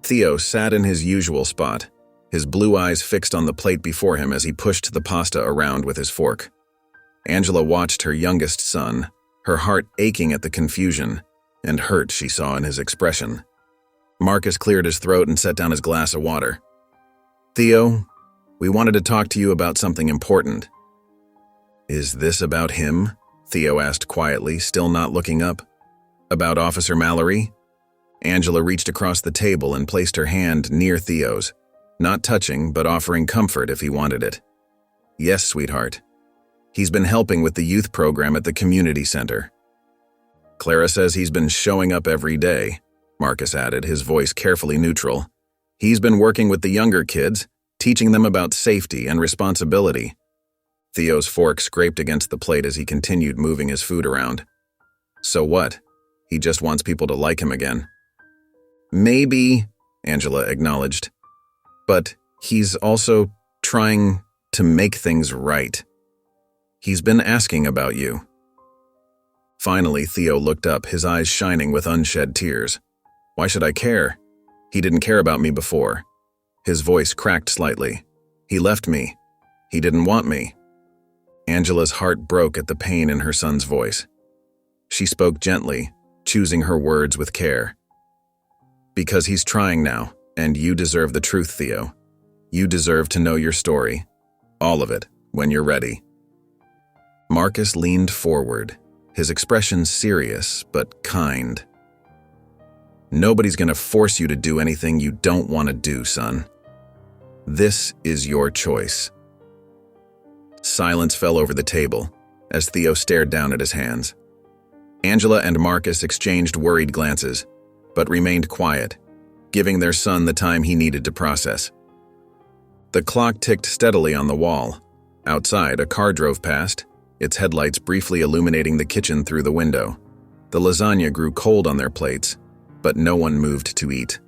Theo sat in his usual spot, his blue eyes fixed on the plate before him as he pushed the pasta around with his fork. Angela watched her youngest son, her heart aching at the confusion and hurt she saw in his expression. Marcus cleared his throat and set down his glass of water. "Theo, we wanted to talk to you about something important." "Is this about him?" Theo asked quietly, still not looking up. "About Officer Mallory?" Angela reached across the table and placed her hand near Theo's, not touching but offering comfort if he wanted it. "Yes, sweetheart. He's been helping with the youth program at the community center." "Clara says he's been showing up every day," Marcus added, his voice carefully neutral. "He's been working with the younger kids, teaching them about safety and responsibility." Theo's fork scraped against the plate as he continued moving his food around. "So what? He just wants people to like him again." "Maybe," Angela acknowledged. "But he's also trying to make things right. He's been asking about you." Finally, Theo looked up, his eyes shining with unshed tears. "Why should I care? He didn't care about me before." His voice cracked slightly. "He left me. He didn't want me." Angela's heart broke at the pain in her son's voice. She spoke gently, choosing her words with care. "Because he's trying now, and you deserve the truth, Theo. You deserve to know your story. All of it, when you're ready." Marcus leaned forward, his expression serious but kind. "Nobody's going to force you to do anything you don't want to do, son. This is your choice." Silence fell over the table as Theo stared down at his hands. Angela and Marcus exchanged worried glances, but remained quiet, giving their son the time he needed to process. The clock ticked steadily on the wall. Outside, a car drove past, its headlights briefly illuminating the kitchen through the window. The lasagna grew cold on their plates, but no one moved to eat.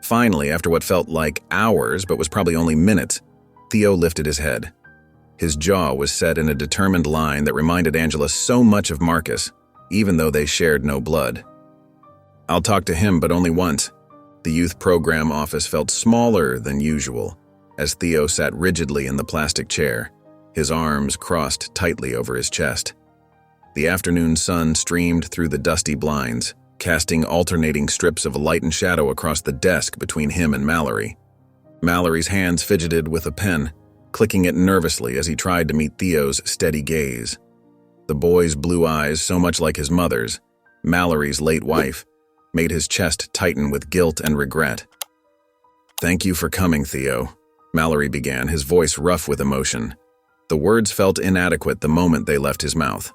Finally, after what felt like hours but was probably only minutes, Theo lifted his head. His jaw was set in a determined line that reminded Angela so much of Marcus, even though they shared no blood. "I'll talk to him, but only once." The youth program office felt smaller than usual, as Theo sat rigidly in the plastic chair, his arms crossed tightly over his chest. The afternoon sun streamed through the dusty blinds, casting alternating strips of light and shadow across the desk between him and Mallory. Mallory's hands fidgeted with a pen, clicking it nervously as he tried to meet Theo's steady gaze. The boy's blue eyes, so much like his mother's, Mallory's late wife, made his chest tighten with guilt and regret. "Thank you for coming, Theo," Mallory began, his voice rough with emotion. The words felt inadequate the moment they left his mouth.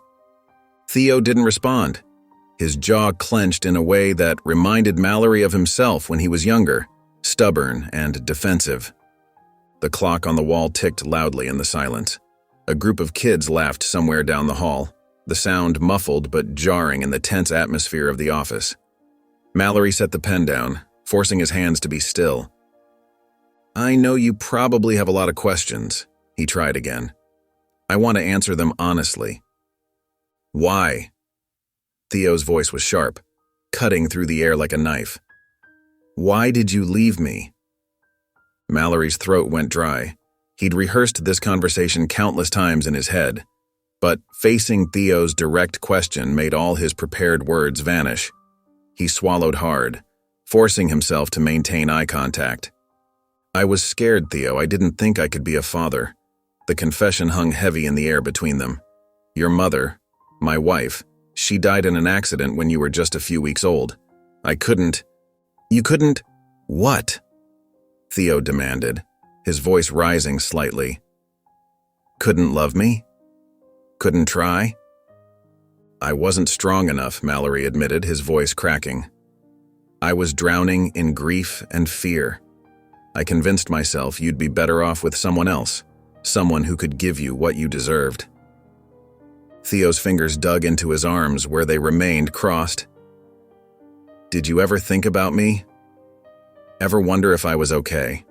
Theo didn't respond. His jaw clenched in a way that reminded Mallory of himself when he was younger, stubborn and defensive. The clock on the wall ticked loudly in the silence. A group of kids laughed somewhere down the hall, the sound muffled but jarring in the tense atmosphere of the office. Mallory set the pen down, forcing his hands to be still. "I know you probably have a lot of questions," he tried again. "I want to answer them honestly." "Why?" Theo's voice was sharp, cutting through the air like a knife. "Why did you leave me?" Mallory's throat went dry. He'd rehearsed this conversation countless times in his head, but facing Theo's direct question made all his prepared words vanish. He swallowed hard, forcing himself to maintain eye contact. "I was scared, Theo. I didn't think I could be a father." The confession hung heavy in the air between them. "Your mother, my wife, she died in an accident when you were just a few weeks old. I couldn't—" "You couldn't— what?" Theo demanded, his voice rising slightly. "Couldn't love me? Couldn't try?" "I wasn't strong enough," Mallory admitted, his voice cracking. "I was drowning in grief and fear. I convinced myself you'd be better off with someone else, someone who could give you what you deserved." Theo's fingers dug into his arms where they remained crossed. "Did you ever think about me? Ever wonder if I was okay?"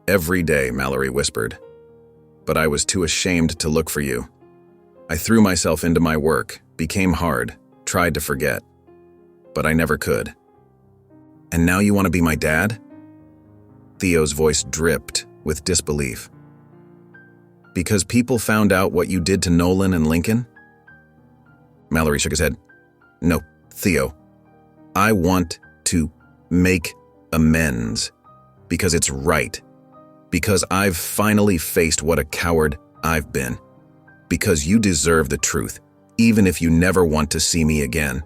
"Every day," Mallory whispered. "But I was too ashamed to look for you. I threw myself into my work, became hard, tried to forget. But I never could. And now you want to be my dad?" Theo's voice dripped with disbelief. "Because people found out what you did to Nolan and Lincoln?" Mallory shook his head. "No, Theo. I want to make amends. Because it's right. Because I've finally faced what a coward I've been. Because you deserve the truth, even if you never want to see me again."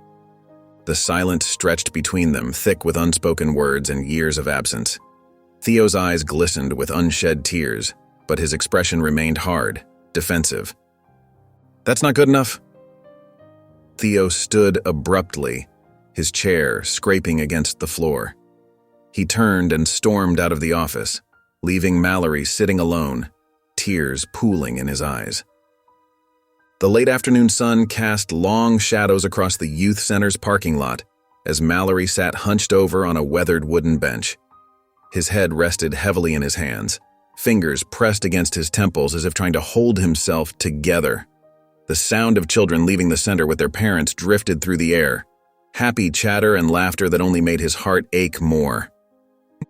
The silence stretched between them, thick with unspoken words and years of absence. Theo's eyes glistened with unshed tears, but his expression remained hard, defensive. "That's not good enough." Theo stood abruptly, his chair scraping against the floor. He turned and stormed out of the office, leaving Mallory sitting alone, tears pooling in his eyes. The late afternoon sun cast long shadows across the youth center's parking lot as Mallory sat hunched over on a weathered wooden bench. His head rested heavily in his hands, fingers pressed against his temples as if trying to hold himself together. The sound of children leaving the center with their parents drifted through the air, happy chatter and laughter that only made his heart ache more.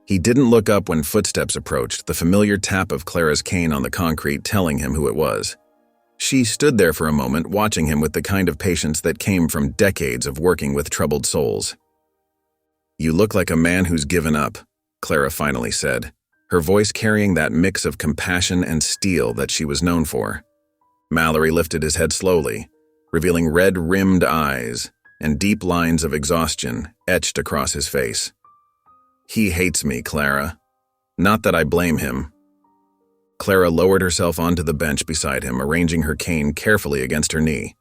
He didn't look up when footsteps approached, the familiar tap of Clara's cane on the concrete telling him who it was. She stood there for a moment, watching him with the kind of patience that came from decades of working with troubled souls. "You look like a man who's given up," Clara finally said, her voice carrying that mix of compassion and steel that she was known for. Mallory lifted his head slowly, revealing red-rimmed eyes and deep lines of exhaustion etched across his face. "He hates me, Clara. Not that I blame him." Clara lowered herself onto the bench beside him, arranging her cane carefully against her knee.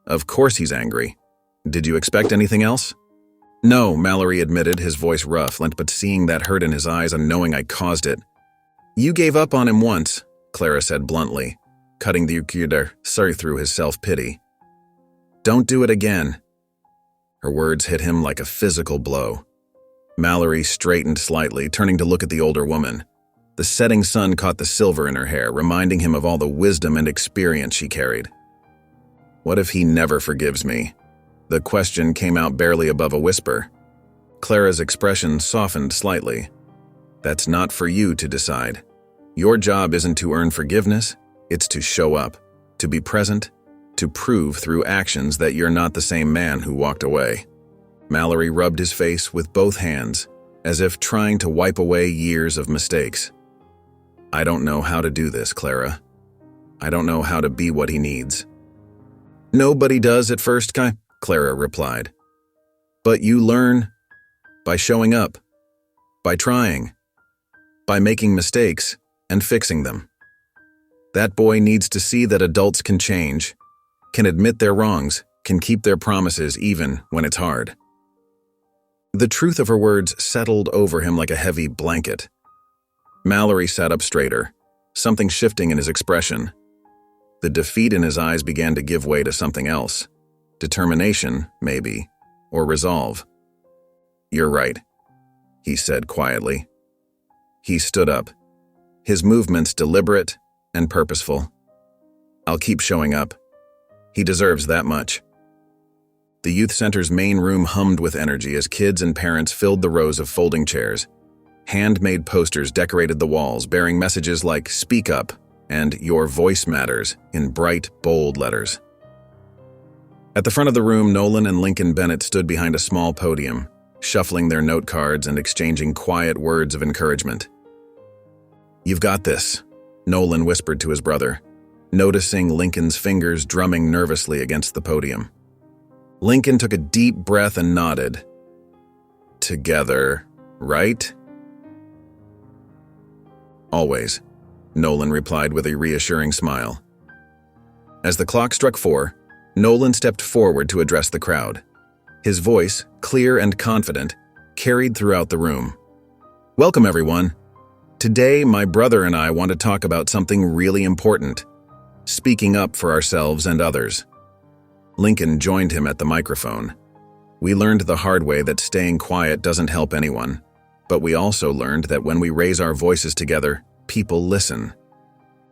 "Of course he's angry. Did you expect anything else?" "No," Mallory admitted, his voice rough, but seeing that hurt in his eyes and knowing I caused it. "You gave up on him once," Clara said bluntly, cutting the ukudar through his self-pity. "Don't do it again." Her words hit him like a physical blow. Mallory straightened slightly, turning to look at the older woman. The setting sun caught the silver in her hair, reminding him of all the wisdom and experience she carried. "What if he never forgives me?" The question came out barely above a whisper. Clara's expression softened slightly. "That's not for you to decide. Your job isn't to earn forgiveness, it's to show up, to be present, to prove through actions that you're not the same man who walked away." Mallory rubbed his face with both hands, as if trying to wipe away years of mistakes. "I don't know how to do this, Clara. I don't know how to be what he needs." "Nobody does at first, Clara replied. But you learn by showing up, by trying, by making mistakes and fixing them. That boy needs to see that adults can change, can admit their wrongs, can keep their promises even when it's hard. The truth of her words settled over him like a heavy blanket. Mallory sat up straighter, something shifting in his expression. The defeat in his eyes began to give way to something else. Determination, maybe, or resolve. "You're right," he said quietly. He stood up, his movements deliberate and purposeful. "I'll keep showing up. He deserves that much." The youth center's main room hummed with energy as kids and parents filled the rows of folding chairs. Handmade posters decorated the walls, bearing messages like "Speak Up" and "Your Voice Matters" in bright, bold letters. At the front of the room, Nolan and Lincoln Bennett stood behind a small podium, shuffling their note cards and exchanging quiet words of encouragement. "You've got this," Nolan whispered to his brother, noticing Lincoln's fingers drumming nervously against the podium. Lincoln took a deep breath and nodded. "Together, right?" "Always," Nolan replied with a reassuring smile. As the clock struck 4, Nolan stepped forward to address the crowd. His voice, clear and confident, carried throughout the room. "Welcome, everyone. Today, my brother and I want to talk about something really important: speaking up for ourselves and others." Lincoln joined him at the microphone. "We learned the hard way that staying quiet doesn't help anyone, but we also learned that when we raise our voices together, people listen."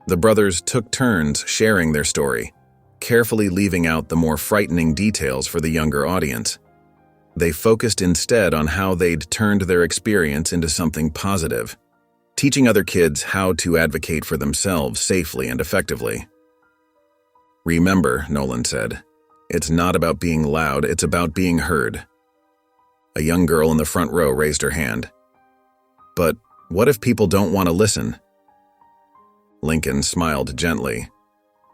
The brothers took turns sharing their story, carefully leaving out the more frightening details for the younger audience. They focused instead on how they'd turned their experience into something positive, teaching other kids how to advocate for themselves safely and effectively. "Remember," Nolan said, "it's not about being loud, it's about being heard." A young girl in the front row raised her hand. "But what if people don't want to listen?" Lincoln smiled gently.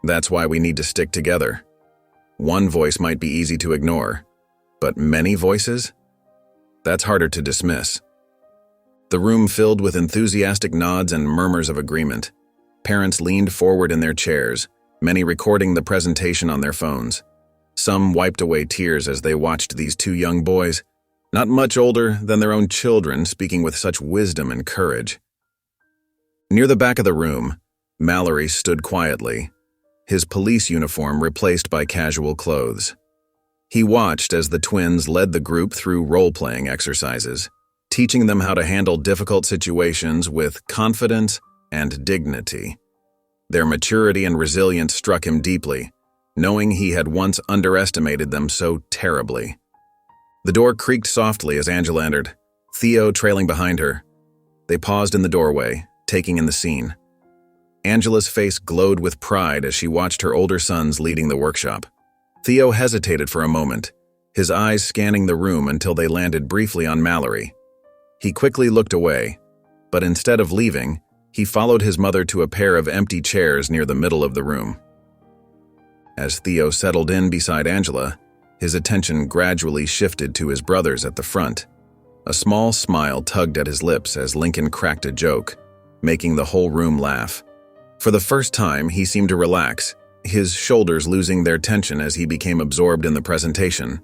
"That's why we need to stick together. One voice might be easy to ignore, but many voices? That's harder to dismiss." The room filled with enthusiastic nods and murmurs of agreement. Parents leaned forward in their chairs, many recording the presentation on their phones. Some wiped away tears as they watched these two young boys, not much older than their own children, speaking with such wisdom and courage. Near the back of the room, Mallory stood quietly, his police uniform replaced by casual clothes. He watched as the twins led the group through role-playing exercises, teaching them how to handle difficult situations with confidence and dignity. Their maturity and resilience struck him deeply, knowing he had once underestimated them so terribly. The door creaked softly as Angela entered, Theo trailing behind her. They paused in the doorway, taking in the scene. Angela's face glowed with pride as she watched her older sons leading the workshop. Theo hesitated for a moment, his eyes scanning the room until they landed briefly on Mallory. He quickly looked away, but instead of leaving, he followed his mother to a pair of empty chairs near the middle of the room. As Theo settled in beside Angela, his attention gradually shifted to his brothers at the front. A small smile tugged at his lips as Lincoln cracked a joke, making the whole room laugh. For the first time, he seemed to relax, his shoulders losing their tension as he became absorbed in the presentation.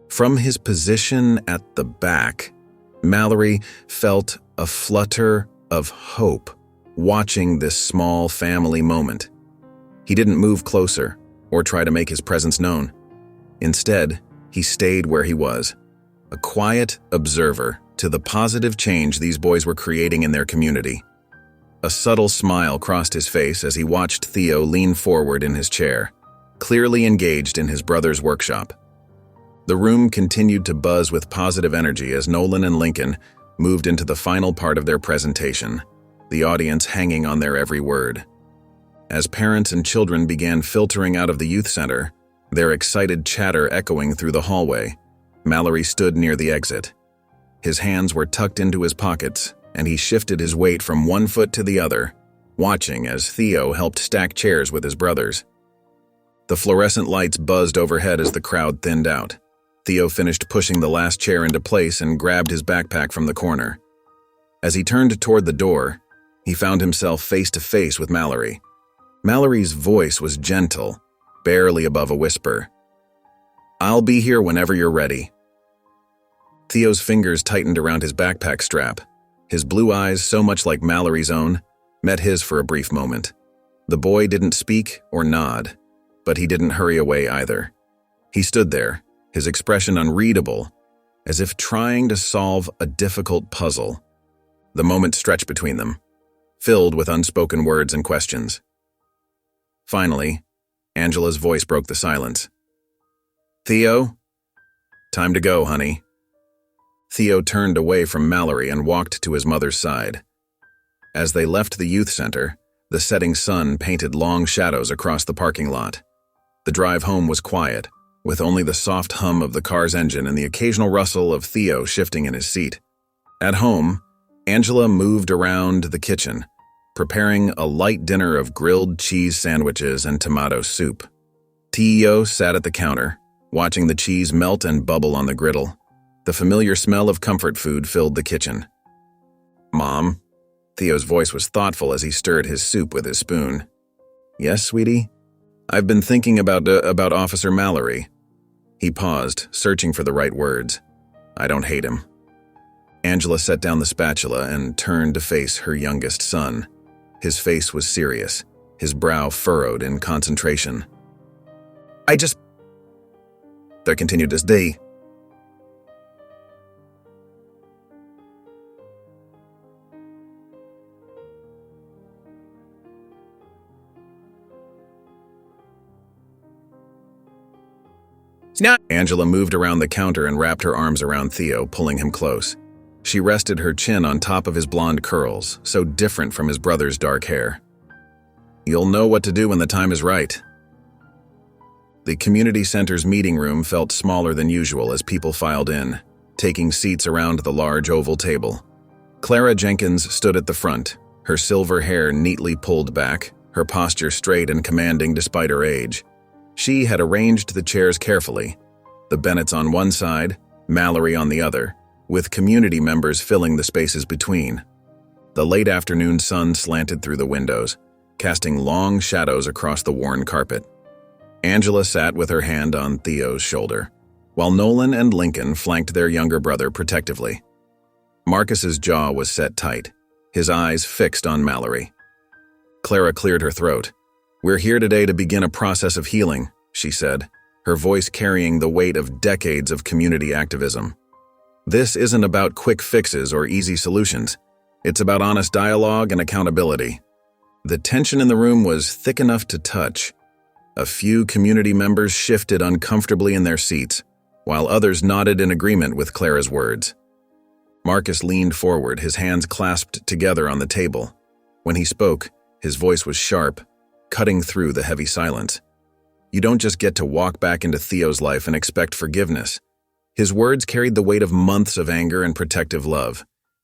From his position at the back, Mallory felt a flutter of hope watching this small family moment. He didn't move closer or try to make his presence known. Instead, he stayed where he was, a quiet observer to the positive change these boys were creating in their community. A subtle smile crossed his face as he watched Theo lean forward in his chair, clearly engaged in his brother's workshop. The room continued to buzz with positive energy as Nolan and Lincoln moved into the final part of their presentation, the audience hanging on their every word. As parents and children began filtering out of the youth center, their excited chatter echoing through the hallway, Mallory stood near the exit. His hands were tucked into his pockets, and he shifted his weight from one foot to the other, watching as Theo helped stack chairs with his brothers. The fluorescent lights buzzed overhead as the crowd thinned out, Theo finished pushing the last chair into place and grabbed his backpack from the corner. As he turned toward the door, he found himself face to face with Mallory. Mallory's voice was gentle, barely above a whisper. "I'll be here whenever you're ready." Theo's fingers tightened around his backpack strap. His blue eyes, so much like Mallory's own, met his for a brief moment. The boy didn't speak or nod, but he didn't hurry away either. He stood there, his expression unreadable, as if trying to solve a difficult puzzle. The moment stretched between them, filled with unspoken words and questions. Finally, Angela's voice broke the silence. "Theo? Time to go, honey." Theo turned away from Mallory and walked to his mother's side. As they left the youth center, the setting sun painted long shadows across the parking lot. The drive home was quiet, with only the soft hum of the car's engine and the occasional rustle of Theo shifting in his seat. At home, Angela moved around the kitchen, preparing a light dinner of grilled cheese sandwiches and tomato soup. Theo sat at the counter, watching the cheese melt and bubble on the griddle. The familiar smell of comfort food filled the kitchen. "Mom?" Theo's voice was thoughtful as he stirred his soup with his spoon. "Yes, sweetie? I've been thinking about Officer Mallory." He paused, searching for the right words. "I don't hate him." Angela set down the spatula and turned to face her youngest son. His face was serious, his brow furrowed in concentration. There continued this day. Angela moved around the counter and wrapped her arms around Theo, pulling him close. She rested her chin on top of his blonde curls, so different from his brother's dark hair. "You'll know what to do when the time is right." The community center's meeting room felt smaller than usual as people filed in, taking seats around the large oval table. Clara Jenkins stood at the front, her silver hair neatly pulled back, her posture straight and commanding despite her age. She had arranged the chairs carefully, the Bennetts on one side, Mallory on the other, with community members filling the spaces between. The late afternoon sun slanted through the windows, casting long shadows across the worn carpet. Angela sat with her hand on Theo's shoulder, while Nolan and Lincoln flanked their younger brother protectively. Marcus's jaw was set tight, his eyes fixed on Mallory. Clara cleared her throat. "We're here today to begin a process of healing," she said, her voice carrying the weight of decades of community activism. "This isn't about quick fixes or easy solutions. It's about honest dialogue and accountability." The tension in the room was thick enough to touch. A few community members shifted uncomfortably in their seats, while others nodded in agreement with Clara's words. Marcus leaned forward, his hands clasped together on the table. When he spoke, his voice was sharp, cutting through the heavy silence. You don't just get to walk back into Theo's life and expect forgiveness. His words carried the weight of months of anger and protective love.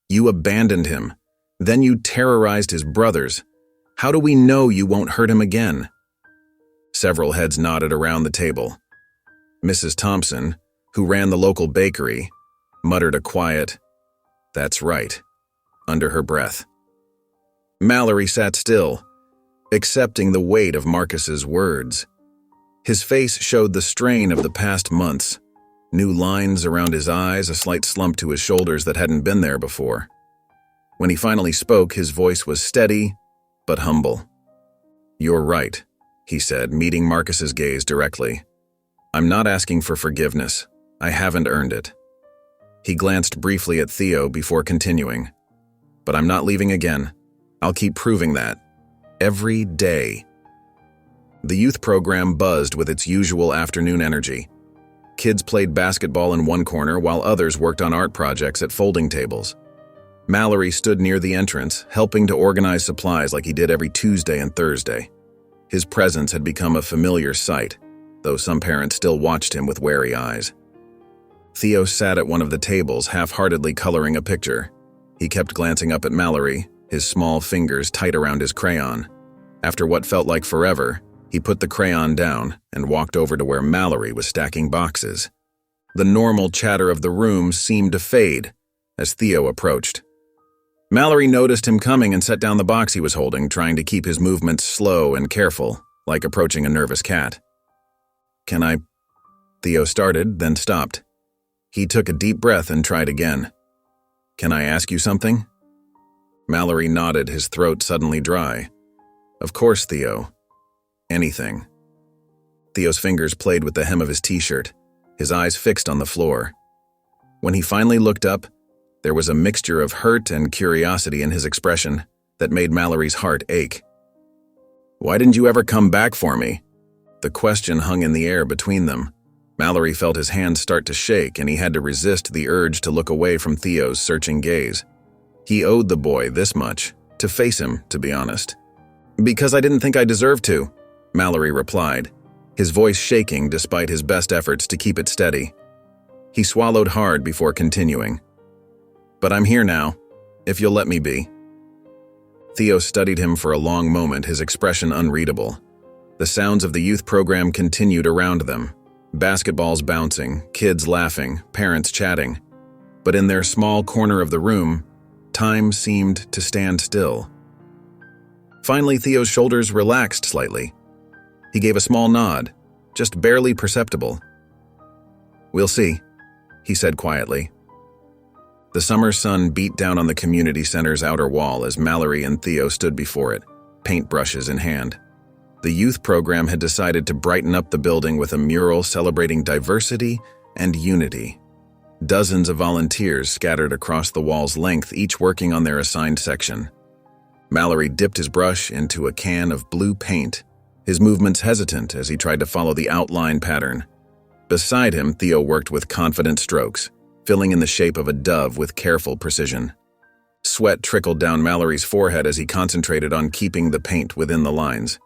You abandoned him. Then you terrorized his brothers. How do we know you won't hurt him again? Several heads nodded around the table. Mrs. Thompson, who ran the local bakery, muttered a quiet, "That's right," under her breath. Mallory sat still, accepting the weight of Marcus's words. His face showed the strain of the past months, new lines around his eyes, a slight slump to his shoulders that hadn't been there before. When he finally spoke, his voice was steady but humble. "You're right," he said, meeting Marcus's gaze directly. "I'm not asking for forgiveness. I haven't earned it." He glanced briefly at Theo before continuing. "But I'm not leaving again. I'll keep proving that. Every day." The youth program buzzed with its usual afternoon energy. Kids played basketball in one corner while others worked on art projects at folding tables. Mallory stood near the entrance, helping to organize supplies like he did every Tuesday and Thursday. His presence had become a familiar sight, though some parents still watched him with wary eyes. Theo sat at one of the tables, half-heartedly coloring a picture. He kept glancing up at Mallory, his small fingers tight around his crayon. After what felt like forever, he put the crayon down and walked over to where Mallory was stacking boxes. The normal chatter of the room seemed to fade as Theo approached. Mallory noticed him coming and set down the box he was holding, trying to keep his movements slow and careful, like approaching a nervous cat. "Can I?" Theo started, then stopped. He took a deep breath and tried again. "Can I ask you something?" Mallory nodded, his throat suddenly dry. "Of course, Theo. Anything." Theo's fingers played with the hem of his t-shirt, his eyes fixed on the floor. When he finally looked up, there was a mixture of hurt and curiosity in his expression that made Mallory's heart ache. "Why didn't you ever come back for me?" The question hung in the air between them. Mallory felt his hands start to shake, and he had to resist the urge to look away from Theo's searching gaze. He owed the boy this much, to face him, to be honest. "Because I didn't think I deserved to," Mallory replied, his voice shaking despite his best efforts to keep it steady. He swallowed hard before continuing. "But I'm here now, if you'll let me be." Theo studied him for a long moment, his expression unreadable. The sounds of the youth program continued around them. Basketballs bouncing, kids laughing, parents chatting. But in their small corner of the room, time seemed to stand still. Finally, Theo's shoulders relaxed slightly. He gave a small nod, just barely perceptible. "We'll see," he said quietly. The summer sun beat down on the community center's outer wall as Mallory and Theo stood before it, paintbrushes in hand. The youth program had decided to brighten up the building with a mural celebrating diversity and unity. Dozens of volunteers scattered across the wall's length, each working on their assigned section. Mallory dipped his brush into a can of blue paint, his movements hesitant as he tried to follow the outline pattern. Beside him, Theo worked with confident strokes, filling in the shape of a dove with careful precision. Sweat trickled down Mallory's forehead as he concentrated on keeping the paint within the lines.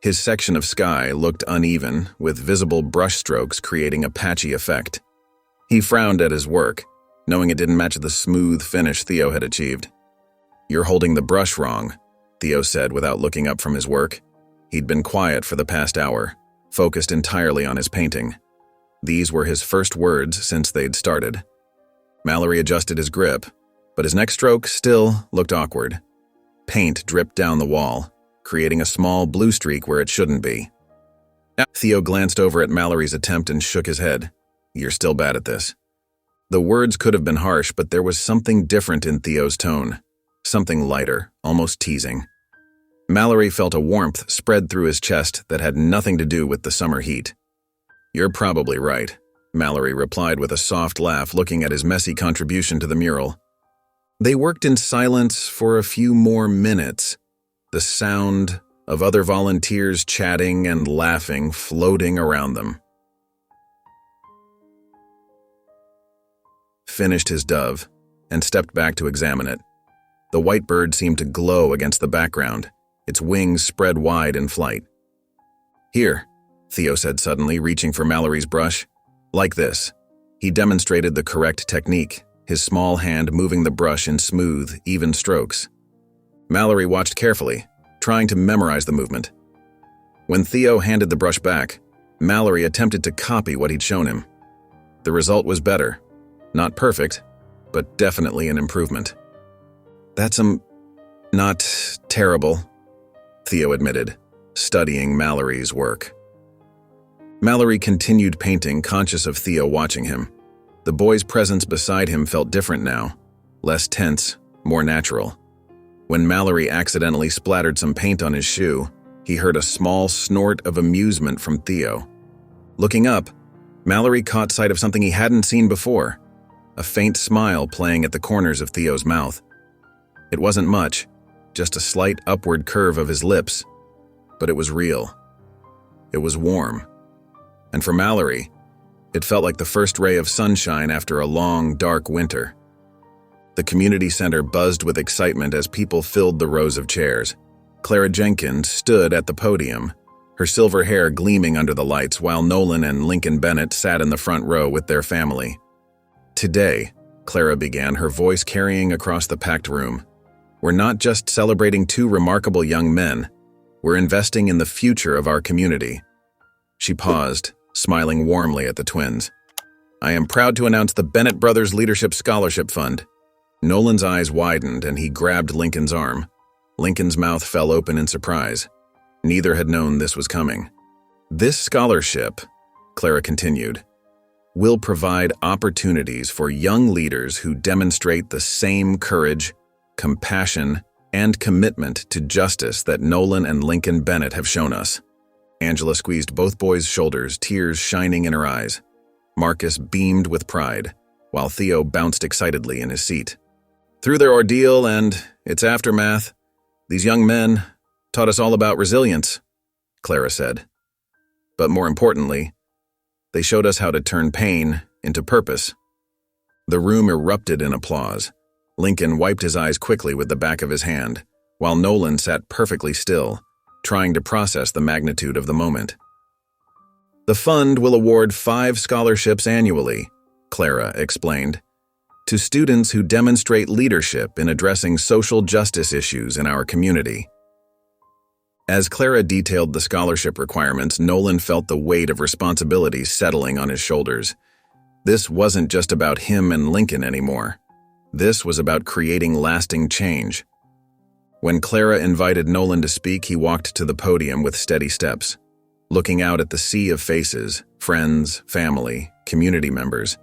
His section of sky looked uneven, with visible brushstrokes creating a patchy effect. He frowned at his work, knowing it didn't match the smooth finish Theo had achieved. "You're holding the brush wrong," Theo said without looking up from his work. He'd been quiet for the past hour, focused entirely on his painting. These were his first words since they'd started. Mallory adjusted his grip, but his next stroke still looked awkward. Paint dripped down the wall, creating a small blue streak where it shouldn't be. Theo glanced over at Mallory's attempt and shook his head. "You're still bad at this." The words could have been harsh, but there was something different in Theo's tone, something lighter, almost teasing. Mallory felt a warmth spread through his chest that had nothing to do with the summer heat. "You're probably right," Mallory replied with a soft laugh, looking at his messy contribution to the mural. They worked in silence for a few more minutes, the sound of other volunteers chatting and laughing floating around them. Finished his dove and stepped back to examine it. The white bird seemed to glow against the background, its wings spread wide in flight. "Here," Theo said suddenly, reaching for Mallory's brush. "Like this." He demonstrated the correct technique, his small hand moving the brush in smooth, even strokes. Mallory watched carefully, trying to memorize the movement. When Theo handed the brush back, Mallory attempted to copy what he'd shown him. The result was better. Not perfect, but definitely an improvement. "That's not terrible," Theo admitted, studying Mallory's work. Mallory continued painting, conscious of Theo watching him. The boy's presence beside him felt different now, less tense, more natural. When Mallory accidentally splattered some paint on his shoe, he heard a small snort of amusement from Theo. Looking up, Mallory caught sight of something he hadn't seen before, a faint smile playing at the corners of Theo's mouth. It wasn't much, just a slight upward curve of his lips, but it was real. It was warm. And for Mallory, it felt like the first ray of sunshine after a long, dark winter. The community center buzzed with excitement as people filled the rows of chairs. Clara Jenkins stood at the podium, her silver hair gleaming under the lights, while Nolan and Lincoln Bennett sat in the front row with their family. "Today," Clara began, her voice carrying across the packed room, "we're not just celebrating two remarkable young men, we're investing in the future of our community." She paused, smiling warmly at the twins. I am proud to announce the Bennett Brothers Leadership Scholarship Fund. Nolan's eyes widened and he grabbed Lincoln's arm. Lincoln's mouth fell open in surprise. Neither had known this was coming. This scholarship, Clara continued, will provide opportunities for young leaders who demonstrate the same courage, compassion, and commitment to justice that Nolan and Lincoln Bennett have shown us. Angela squeezed both boys' shoulders, tears shining in her eyes. Marcus beamed with pride, while Theo bounced excitedly in his seat. Through their ordeal and its aftermath, these young men taught us all about resilience, Clara said. But more importantly, they showed us how to turn pain into purpose. The room erupted in applause. Lincoln wiped his eyes quickly with the back of his hand, while Nolan sat perfectly still, trying to process the magnitude of the moment. The fund will award 5 scholarships annually, Clara explained, to students who demonstrate leadership in addressing social justice issues in our community. As Clara detailed the scholarship requirements, Nolan felt the weight of responsibility settling on his shoulders. This wasn't just about him and Lincoln anymore. This was about creating lasting change. When Clara invited Nolan to speak, he walked to the podium with steady steps. Looking out at the sea of faces, friends, family, community members,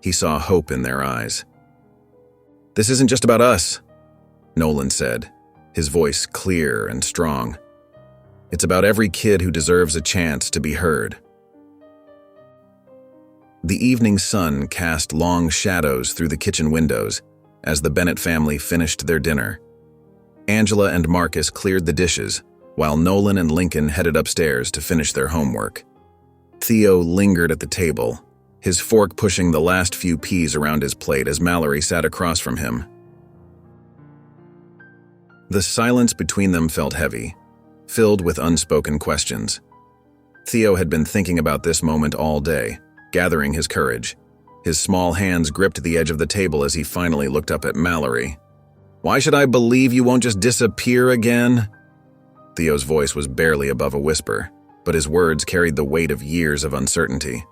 he saw hope in their eyes. "This isn't just about us," Nolan said, his voice clear and strong. "It's about every kid who deserves a chance to be heard." The evening sun cast long shadows through the kitchen windows as the Bennett family finished their dinner. Angela and Marcus cleared the dishes, while Nolan and Lincoln headed upstairs to finish their homework. Theo lingered at the table, his fork pushing the last few peas around his plate as Mallory sat across from him. The silence between them felt heavy, filled with unspoken questions. Theo had been thinking about this moment all day, gathering his courage. His small hands gripped the edge of the table as he finally looked up at Mallory. "Why should I believe you won't just disappear again?" Theo's voice was barely above a whisper, but his words carried the weight of years of uncertainty.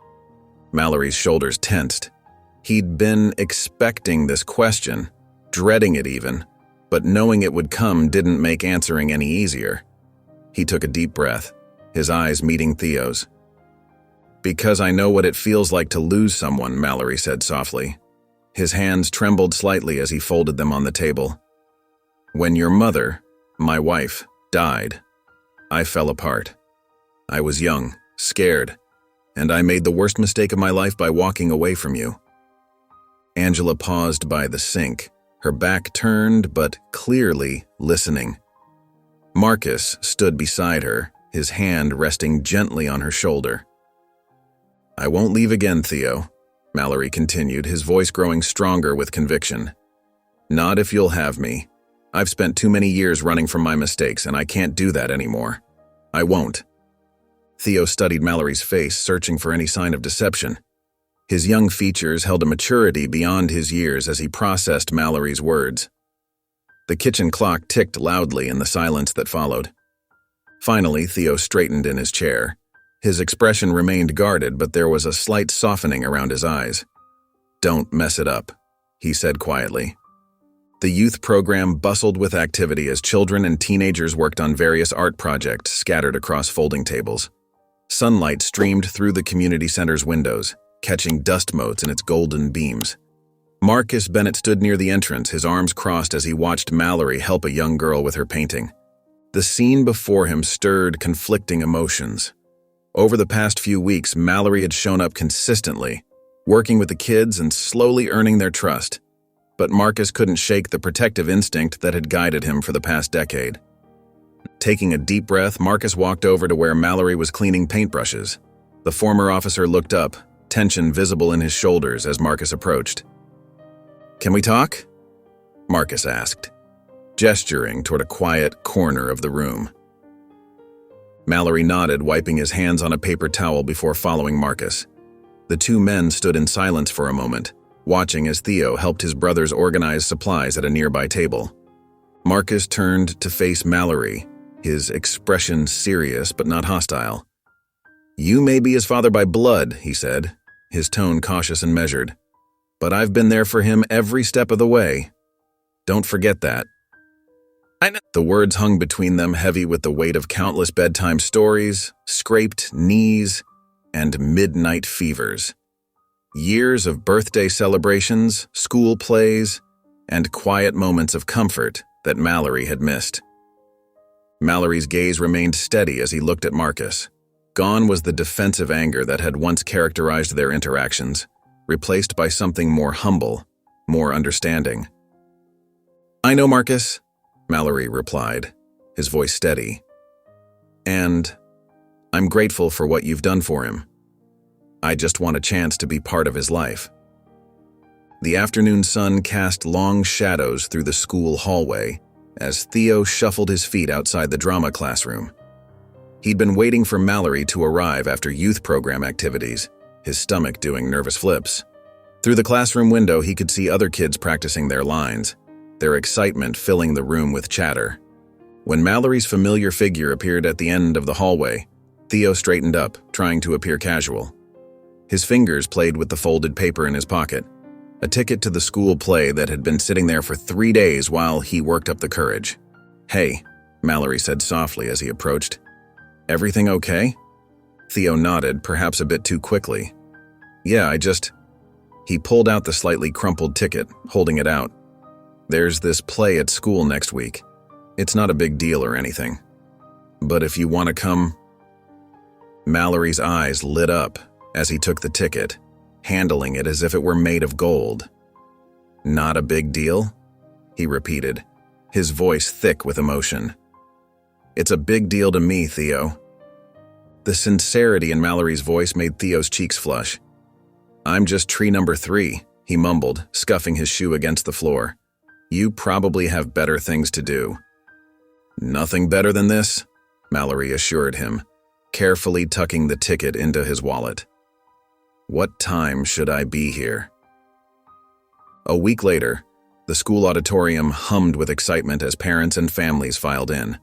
Mallory's shoulders tensed. He'd been expecting this question, dreading it even, but knowing it would come didn't make answering any easier. He took a deep breath, his eyes meeting Theo's. "Because I know what it feels like to lose someone," Mallory said softly. His hands trembled slightly as he folded them on the table. "When your mother, my wife, died, I fell apart. I was young, scared, and I made the worst mistake of my life by walking away from you." Angela paused by the sink, her back turned but clearly listening. Marcus stood beside her, his hand resting gently on her shoulder. "I won't leave again, Theo," Mallory continued, his voice growing stronger with conviction. "Not if you'll have me. I've spent too many years running from my mistakes, and I can't do that anymore. I won't." Theo studied Mallory's face, searching for any sign of deception. His young features held a maturity beyond his years as he processed Mallory's words. The kitchen clock ticked loudly in the silence that followed. Finally, Theo straightened in his chair. His expression remained guarded, but there was a slight softening around his eyes. "Don't mess it up," he said quietly. The youth program bustled with activity as children and teenagers worked on various art projects scattered across folding tables. Sunlight streamed through the community center's windows, catching dust motes in its golden beams. Marcus Bennett stood near the entrance, his arms crossed as he watched Mallory help a young girl with her painting. The scene before him stirred conflicting emotions. Over the past few weeks, Mallory had shown up consistently, working with the kids and slowly earning their trust. But Marcus couldn't shake the protective instinct that had guided him for the past decade. Taking a deep breath, Marcus walked over to where Mallory was cleaning paintbrushes. The former officer looked up, tension visible in his shoulders as Marcus approached. "Can we talk?" Marcus asked, gesturing toward a quiet corner of the room. Mallory nodded, wiping his hands on a paper towel before following Marcus. The two men stood in silence for a moment, watching as Theo helped his brothers organize supplies at a nearby table. Marcus turned to face Mallory, his expression serious but not hostile. "You may be his father by blood," he said, his tone cautious and measured. "But I've been there for him every step of the way. Don't forget that." I know. The words hung between them, heavy with the weight of countless bedtime stories, scraped knees, and midnight fevers. Years of birthday celebrations, school plays, and quiet moments of comfort that Mallory had missed. Mallory's gaze remained steady as he looked at Marcus. Gone was the defensive anger that had once characterized their interactions, replaced by something more humble, more understanding. "I know, Marcus," Mallory replied, his voice steady. "And I'm grateful for what you've done for him. I just want a chance to be part of his life." The afternoon sun cast long shadows through the school hallway as Theo shuffled his feet outside the drama classroom. He'd been waiting for Mallory to arrive after youth program activities, his stomach doing nervous flips. Through the classroom window, he could see other kids practicing their lines, their excitement filling the room with chatter. When Mallory's familiar figure appeared at the end of the hallway, Theo straightened up, trying to appear casual. His fingers played with the folded paper in his pocket, a ticket to the school play that had been sitting there for 3 days while he worked up the courage. "Hey," Mallory said softly as he approached. "Everything okay?" Theo nodded, perhaps a bit too quickly. "Yeah, He pulled out the slightly crumpled ticket, holding it out. "There's this play at school next week. It's not a big deal or anything. But if you want to come..." Mallory's eyes lit up as he took the ticket, handling it as if it were made of gold. "Not a big deal?" he repeated, his voice thick with emotion. "It's a big deal to me, Theo." The sincerity in Mallory's voice made Theo's cheeks flush. "I'm just tree number 3, he mumbled, scuffing his shoe against the floor. "You probably have better things to do." "Nothing better than this," Mallory assured him, carefully tucking the ticket into his wallet. "What time should I be here?" A week later, the school auditorium hummed with excitement as parents and families filed in.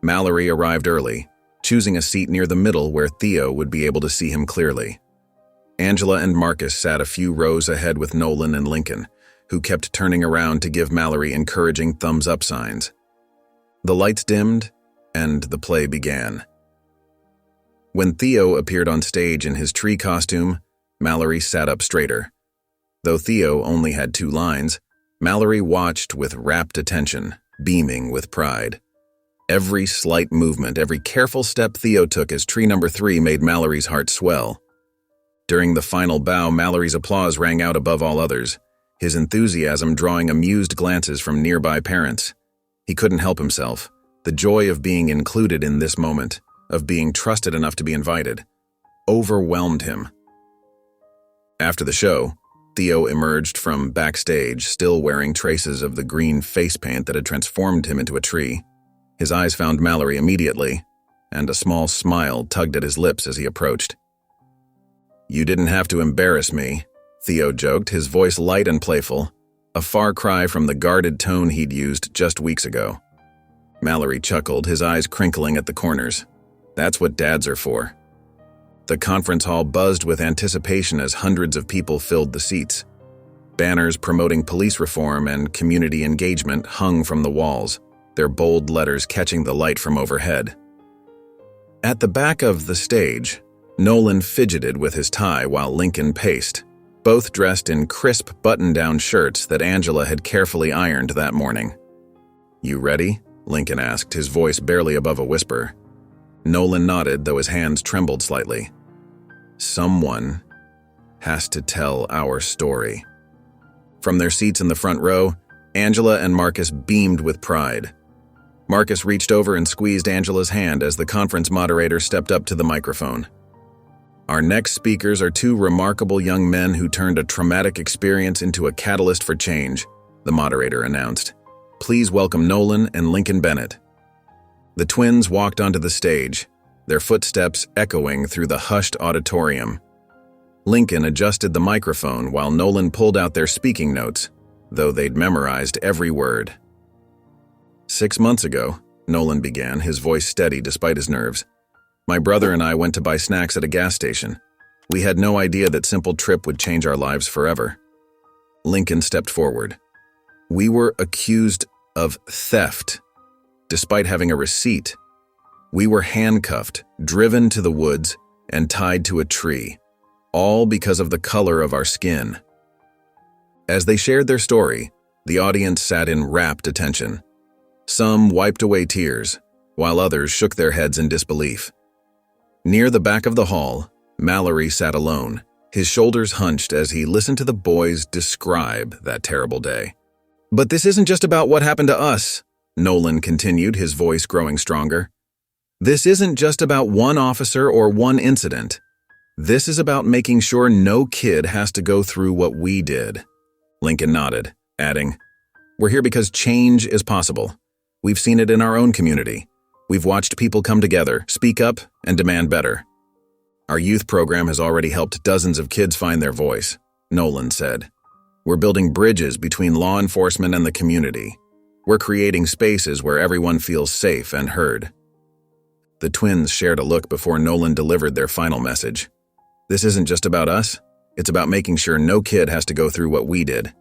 Mallory arrived early, choosing a seat near the middle where Theo would be able to see him clearly. Angela and Marcus sat a few rows ahead with Nolan and Lincoln, who kept turning around to give Mallory encouraging thumbs-up signs. The lights dimmed, and the play began. When Theo appeared on stage in his tree costume, Mallory sat up straighter. Though Theo only had 2 lines, Mallory watched with rapt attention, beaming with pride. Every slight movement, every careful step Theo took as tree number 3 made Mallory's heart swell. During the final bow, Mallory's applause rang out above all others, his enthusiasm drawing amused glances from nearby parents. He couldn't help himself. The joy of being included in this moment, of being trusted enough to be invited, overwhelmed him. After the show, Theo emerged from backstage, still wearing traces of the green face paint that had transformed him into a tree. His eyes found Mallory immediately, and a small smile tugged at his lips as he approached. "You didn't have to embarrass me," Theo joked, his voice light and playful, a far cry from the guarded tone he'd used just weeks ago. Mallory chuckled, his eyes crinkling at the corners. "That's what dads are for." The conference hall buzzed with anticipation as hundreds of people filled the seats. Banners promoting police reform and community engagement hung from the walls, their bold letters catching the light from overhead. At the back of the stage, Nolan fidgeted with his tie while Lincoln paced, both dressed in crisp button-down shirts that Angela had carefully ironed that morning. "You ready?" Lincoln asked, his voice barely above a whisper. Nolan nodded, though his hands trembled slightly. "Someone has to tell our story." From their seats in the front row, Angela and Marcus beamed with pride. Marcus reached over and squeezed Angela's hand as the conference moderator stepped up to the microphone. "Our next speakers are 2 remarkable young men who turned a traumatic experience into a catalyst for change," the moderator announced. "Please welcome Nolan and Lincoln Bennett." The twins walked onto the stage, their footsteps echoing through the hushed auditorium. Lincoln adjusted the microphone while Nolan pulled out their speaking notes, though they'd memorized every word. "6 months ago," Nolan began, his voice steady despite his nerves, "my brother and I went to buy snacks at a gas station. We had no idea that simple trip would change our lives forever. Lincoln stepped forward. We were accused of theft, despite having a receipt. We were handcuffed, driven to the woods, and tied to a tree, all because of the color of our skin. As they shared their story, the audience sat in rapt attention. Some wiped away tears, while others shook their heads in disbelief. Near the back of the hall, Mallory sat alone, his shoulders hunched as he listened to the boys describe that terrible day. "But this isn't just about what happened to us," Nolan continued, his voice growing stronger. "This isn't just about one officer or one incident. This is about making sure no kid has to go through what we did." Lincoln nodded, adding, "We're here because change is possible. We've seen it in our own community. We've watched people come together, speak up, and demand better. Our youth program has already helped dozens of kids find their voice," Nolan said. "We're building bridges between law enforcement and the community. We're creating spaces where everyone feels safe and heard." The twins shared a look before Nolan delivered their final message. "This isn't just about us. It's about making sure no kid has to go through what we did."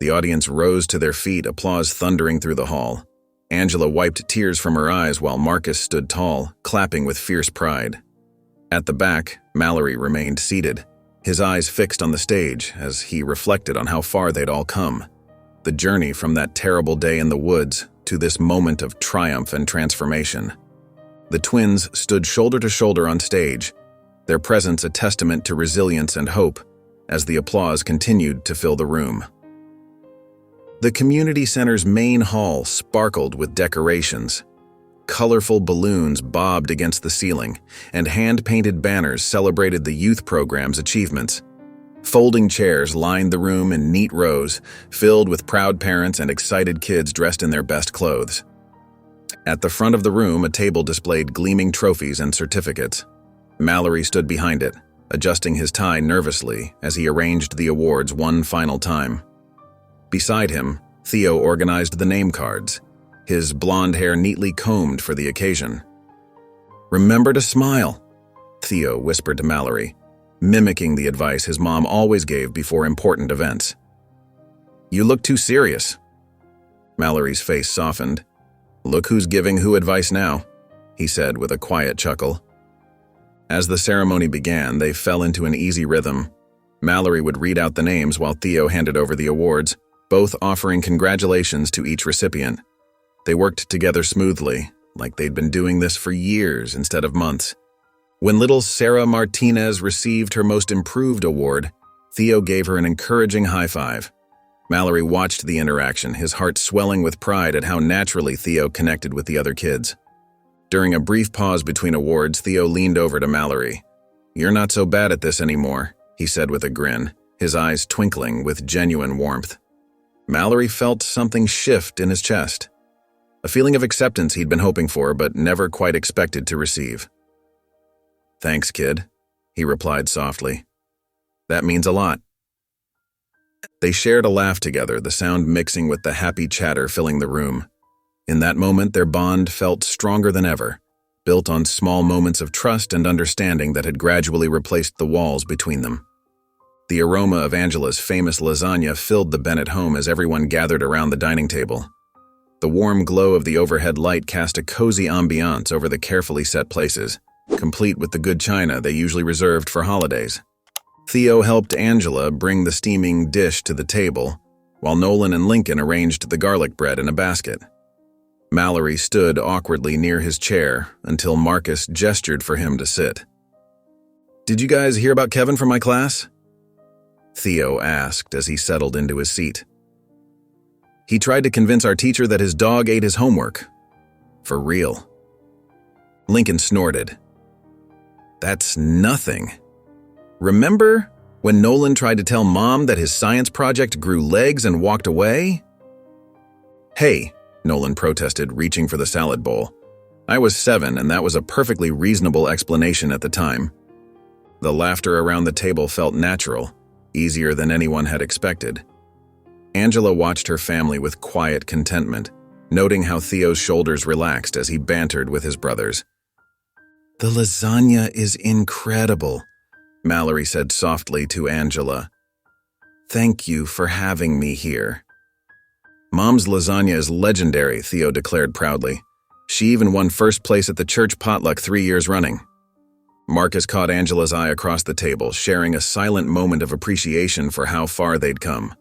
The audience rose to their feet, applause thundering through the hall. Angela wiped tears from her eyes while Marcus stood tall, clapping with fierce pride. At the back, Mallory remained seated, his eyes fixed on the stage as he reflected on how far they'd all come. The journey from that terrible day in the woods to this moment of triumph and transformation. The twins stood shoulder to shoulder on stage, their presence a testament to resilience and hope, as the applause continued to fill the room. The community center's main hall sparkled with decorations. Colorful balloons bobbed against the ceiling, and hand-painted banners celebrated the youth program's achievements. Folding chairs lined the room in neat rows, filled with proud parents and excited kids dressed in their best clothes. At the front of the room, a table displayed gleaming trophies and certificates. Mallory stood behind it, adjusting his tie nervously as he arranged the awards one final time. Beside him, Theo organized the name cards, his blonde hair neatly combed for the occasion. "Remember to smile," Theo whispered to Mallory, mimicking the advice his mom always gave before important events. "You look too serious." Mallory's face softened. "Look who's giving who advice now," he said with a quiet chuckle. As the ceremony began, they fell into an easy rhythm. Mallory would read out the names while Theo handed over the awards, both offering congratulations to each recipient. They worked together smoothly, like they'd been doing this for years instead of months. When little Sarah Martinez received her Most Improved award, Theo gave her an encouraging high five. Mallory watched the interaction, his heart swelling with pride at how naturally Theo connected with the other kids. During a brief pause between awards, Theo leaned over to Mallory. "You're not so bad at this anymore," he said with a grin, his eyes twinkling with genuine warmth. Mallory felt something shift in his chest. A feeling of acceptance he'd been hoping for but never quite expected to receive. "Thanks, kid," he replied softly. "That means a lot." They shared a laugh together, the sound mixing with the happy chatter filling the room. In that moment, their bond felt stronger than ever, built on small moments of trust and understanding that had gradually replaced the walls between them. The aroma of Angela's famous lasagna filled the Bennett home as everyone gathered around the dining table. The warm glow of the overhead light cast a cozy ambiance over the carefully set places, complete with the good china they usually reserved for holidays. Theo helped Angela bring the steaming dish to the table, while Nolan and Lincoln arranged the garlic bread in a basket. Mallory stood awkwardly near his chair until Marcus gestured for him to sit. "Did you guys hear about Kevin from my class?" Theo asked as he settled into his seat. "He tried to convince our teacher that his dog ate his homework. For real." Lincoln snorted. "That's nothing. Remember when Nolan tried to tell Mom that his science project grew legs and walked away?" "Hey," Nolan protested, reaching for the salad bowl. "I was 7, and that was a perfectly reasonable explanation at the time." The laughter around the table felt natural, easier than anyone had expected. Angela watched her family with quiet contentment, noting how Theo's shoulders relaxed as he bantered with his brothers. "The lasagna is incredible. Mallory said softly to Angela. "Thank you for having me here." "Mom's lasagna is legendary," Theo declared proudly. "She even won first place at the church potluck 3 years running." Marcus caught Angela's eye across the table, sharing a silent moment of appreciation for how far they'd come.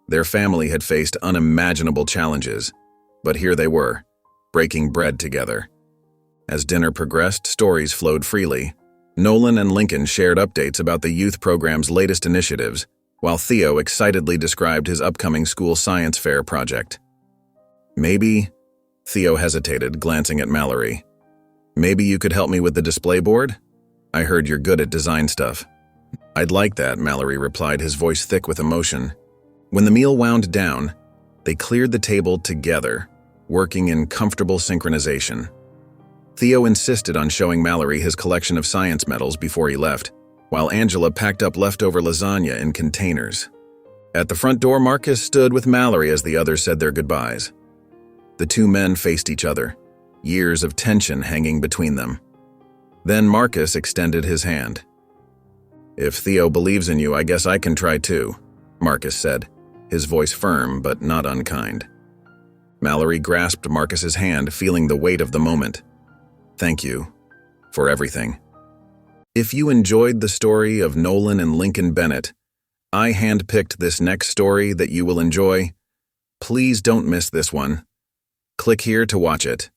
Their family had faced unimaginable challenges, but here they were, breaking bread together. As dinner progressed, stories flowed freely. Nolan and Lincoln shared updates about the youth program's latest initiatives, while Theo excitedly described his upcoming school science fair project. "Maybe," Theo hesitated, glancing at Mallory. "Maybe you could help me with the display board? I heard you're good at design stuff." "I'd like that," Mallory replied, his voice thick with emotion. When the meal wound down, they cleared the table together, working in comfortable synchronization. Theo insisted on showing Mallory his collection of science medals before he left, while Angela packed up leftover lasagna in containers. At the front door, Marcus stood with Mallory as the others said their goodbyes. The two men faced each other, years of tension hanging between them. Then Marcus extended his hand. "If Theo believes in you, I guess I can try too," Marcus said, his voice firm but not unkind. Mallory grasped Marcus's hand, feeling the weight of the moment. "Thank you for everything." If you enjoyed the story of Nolan and Lincoln Bennett, I handpicked this next story that you will enjoy. Please don't miss this one. Click here to watch it.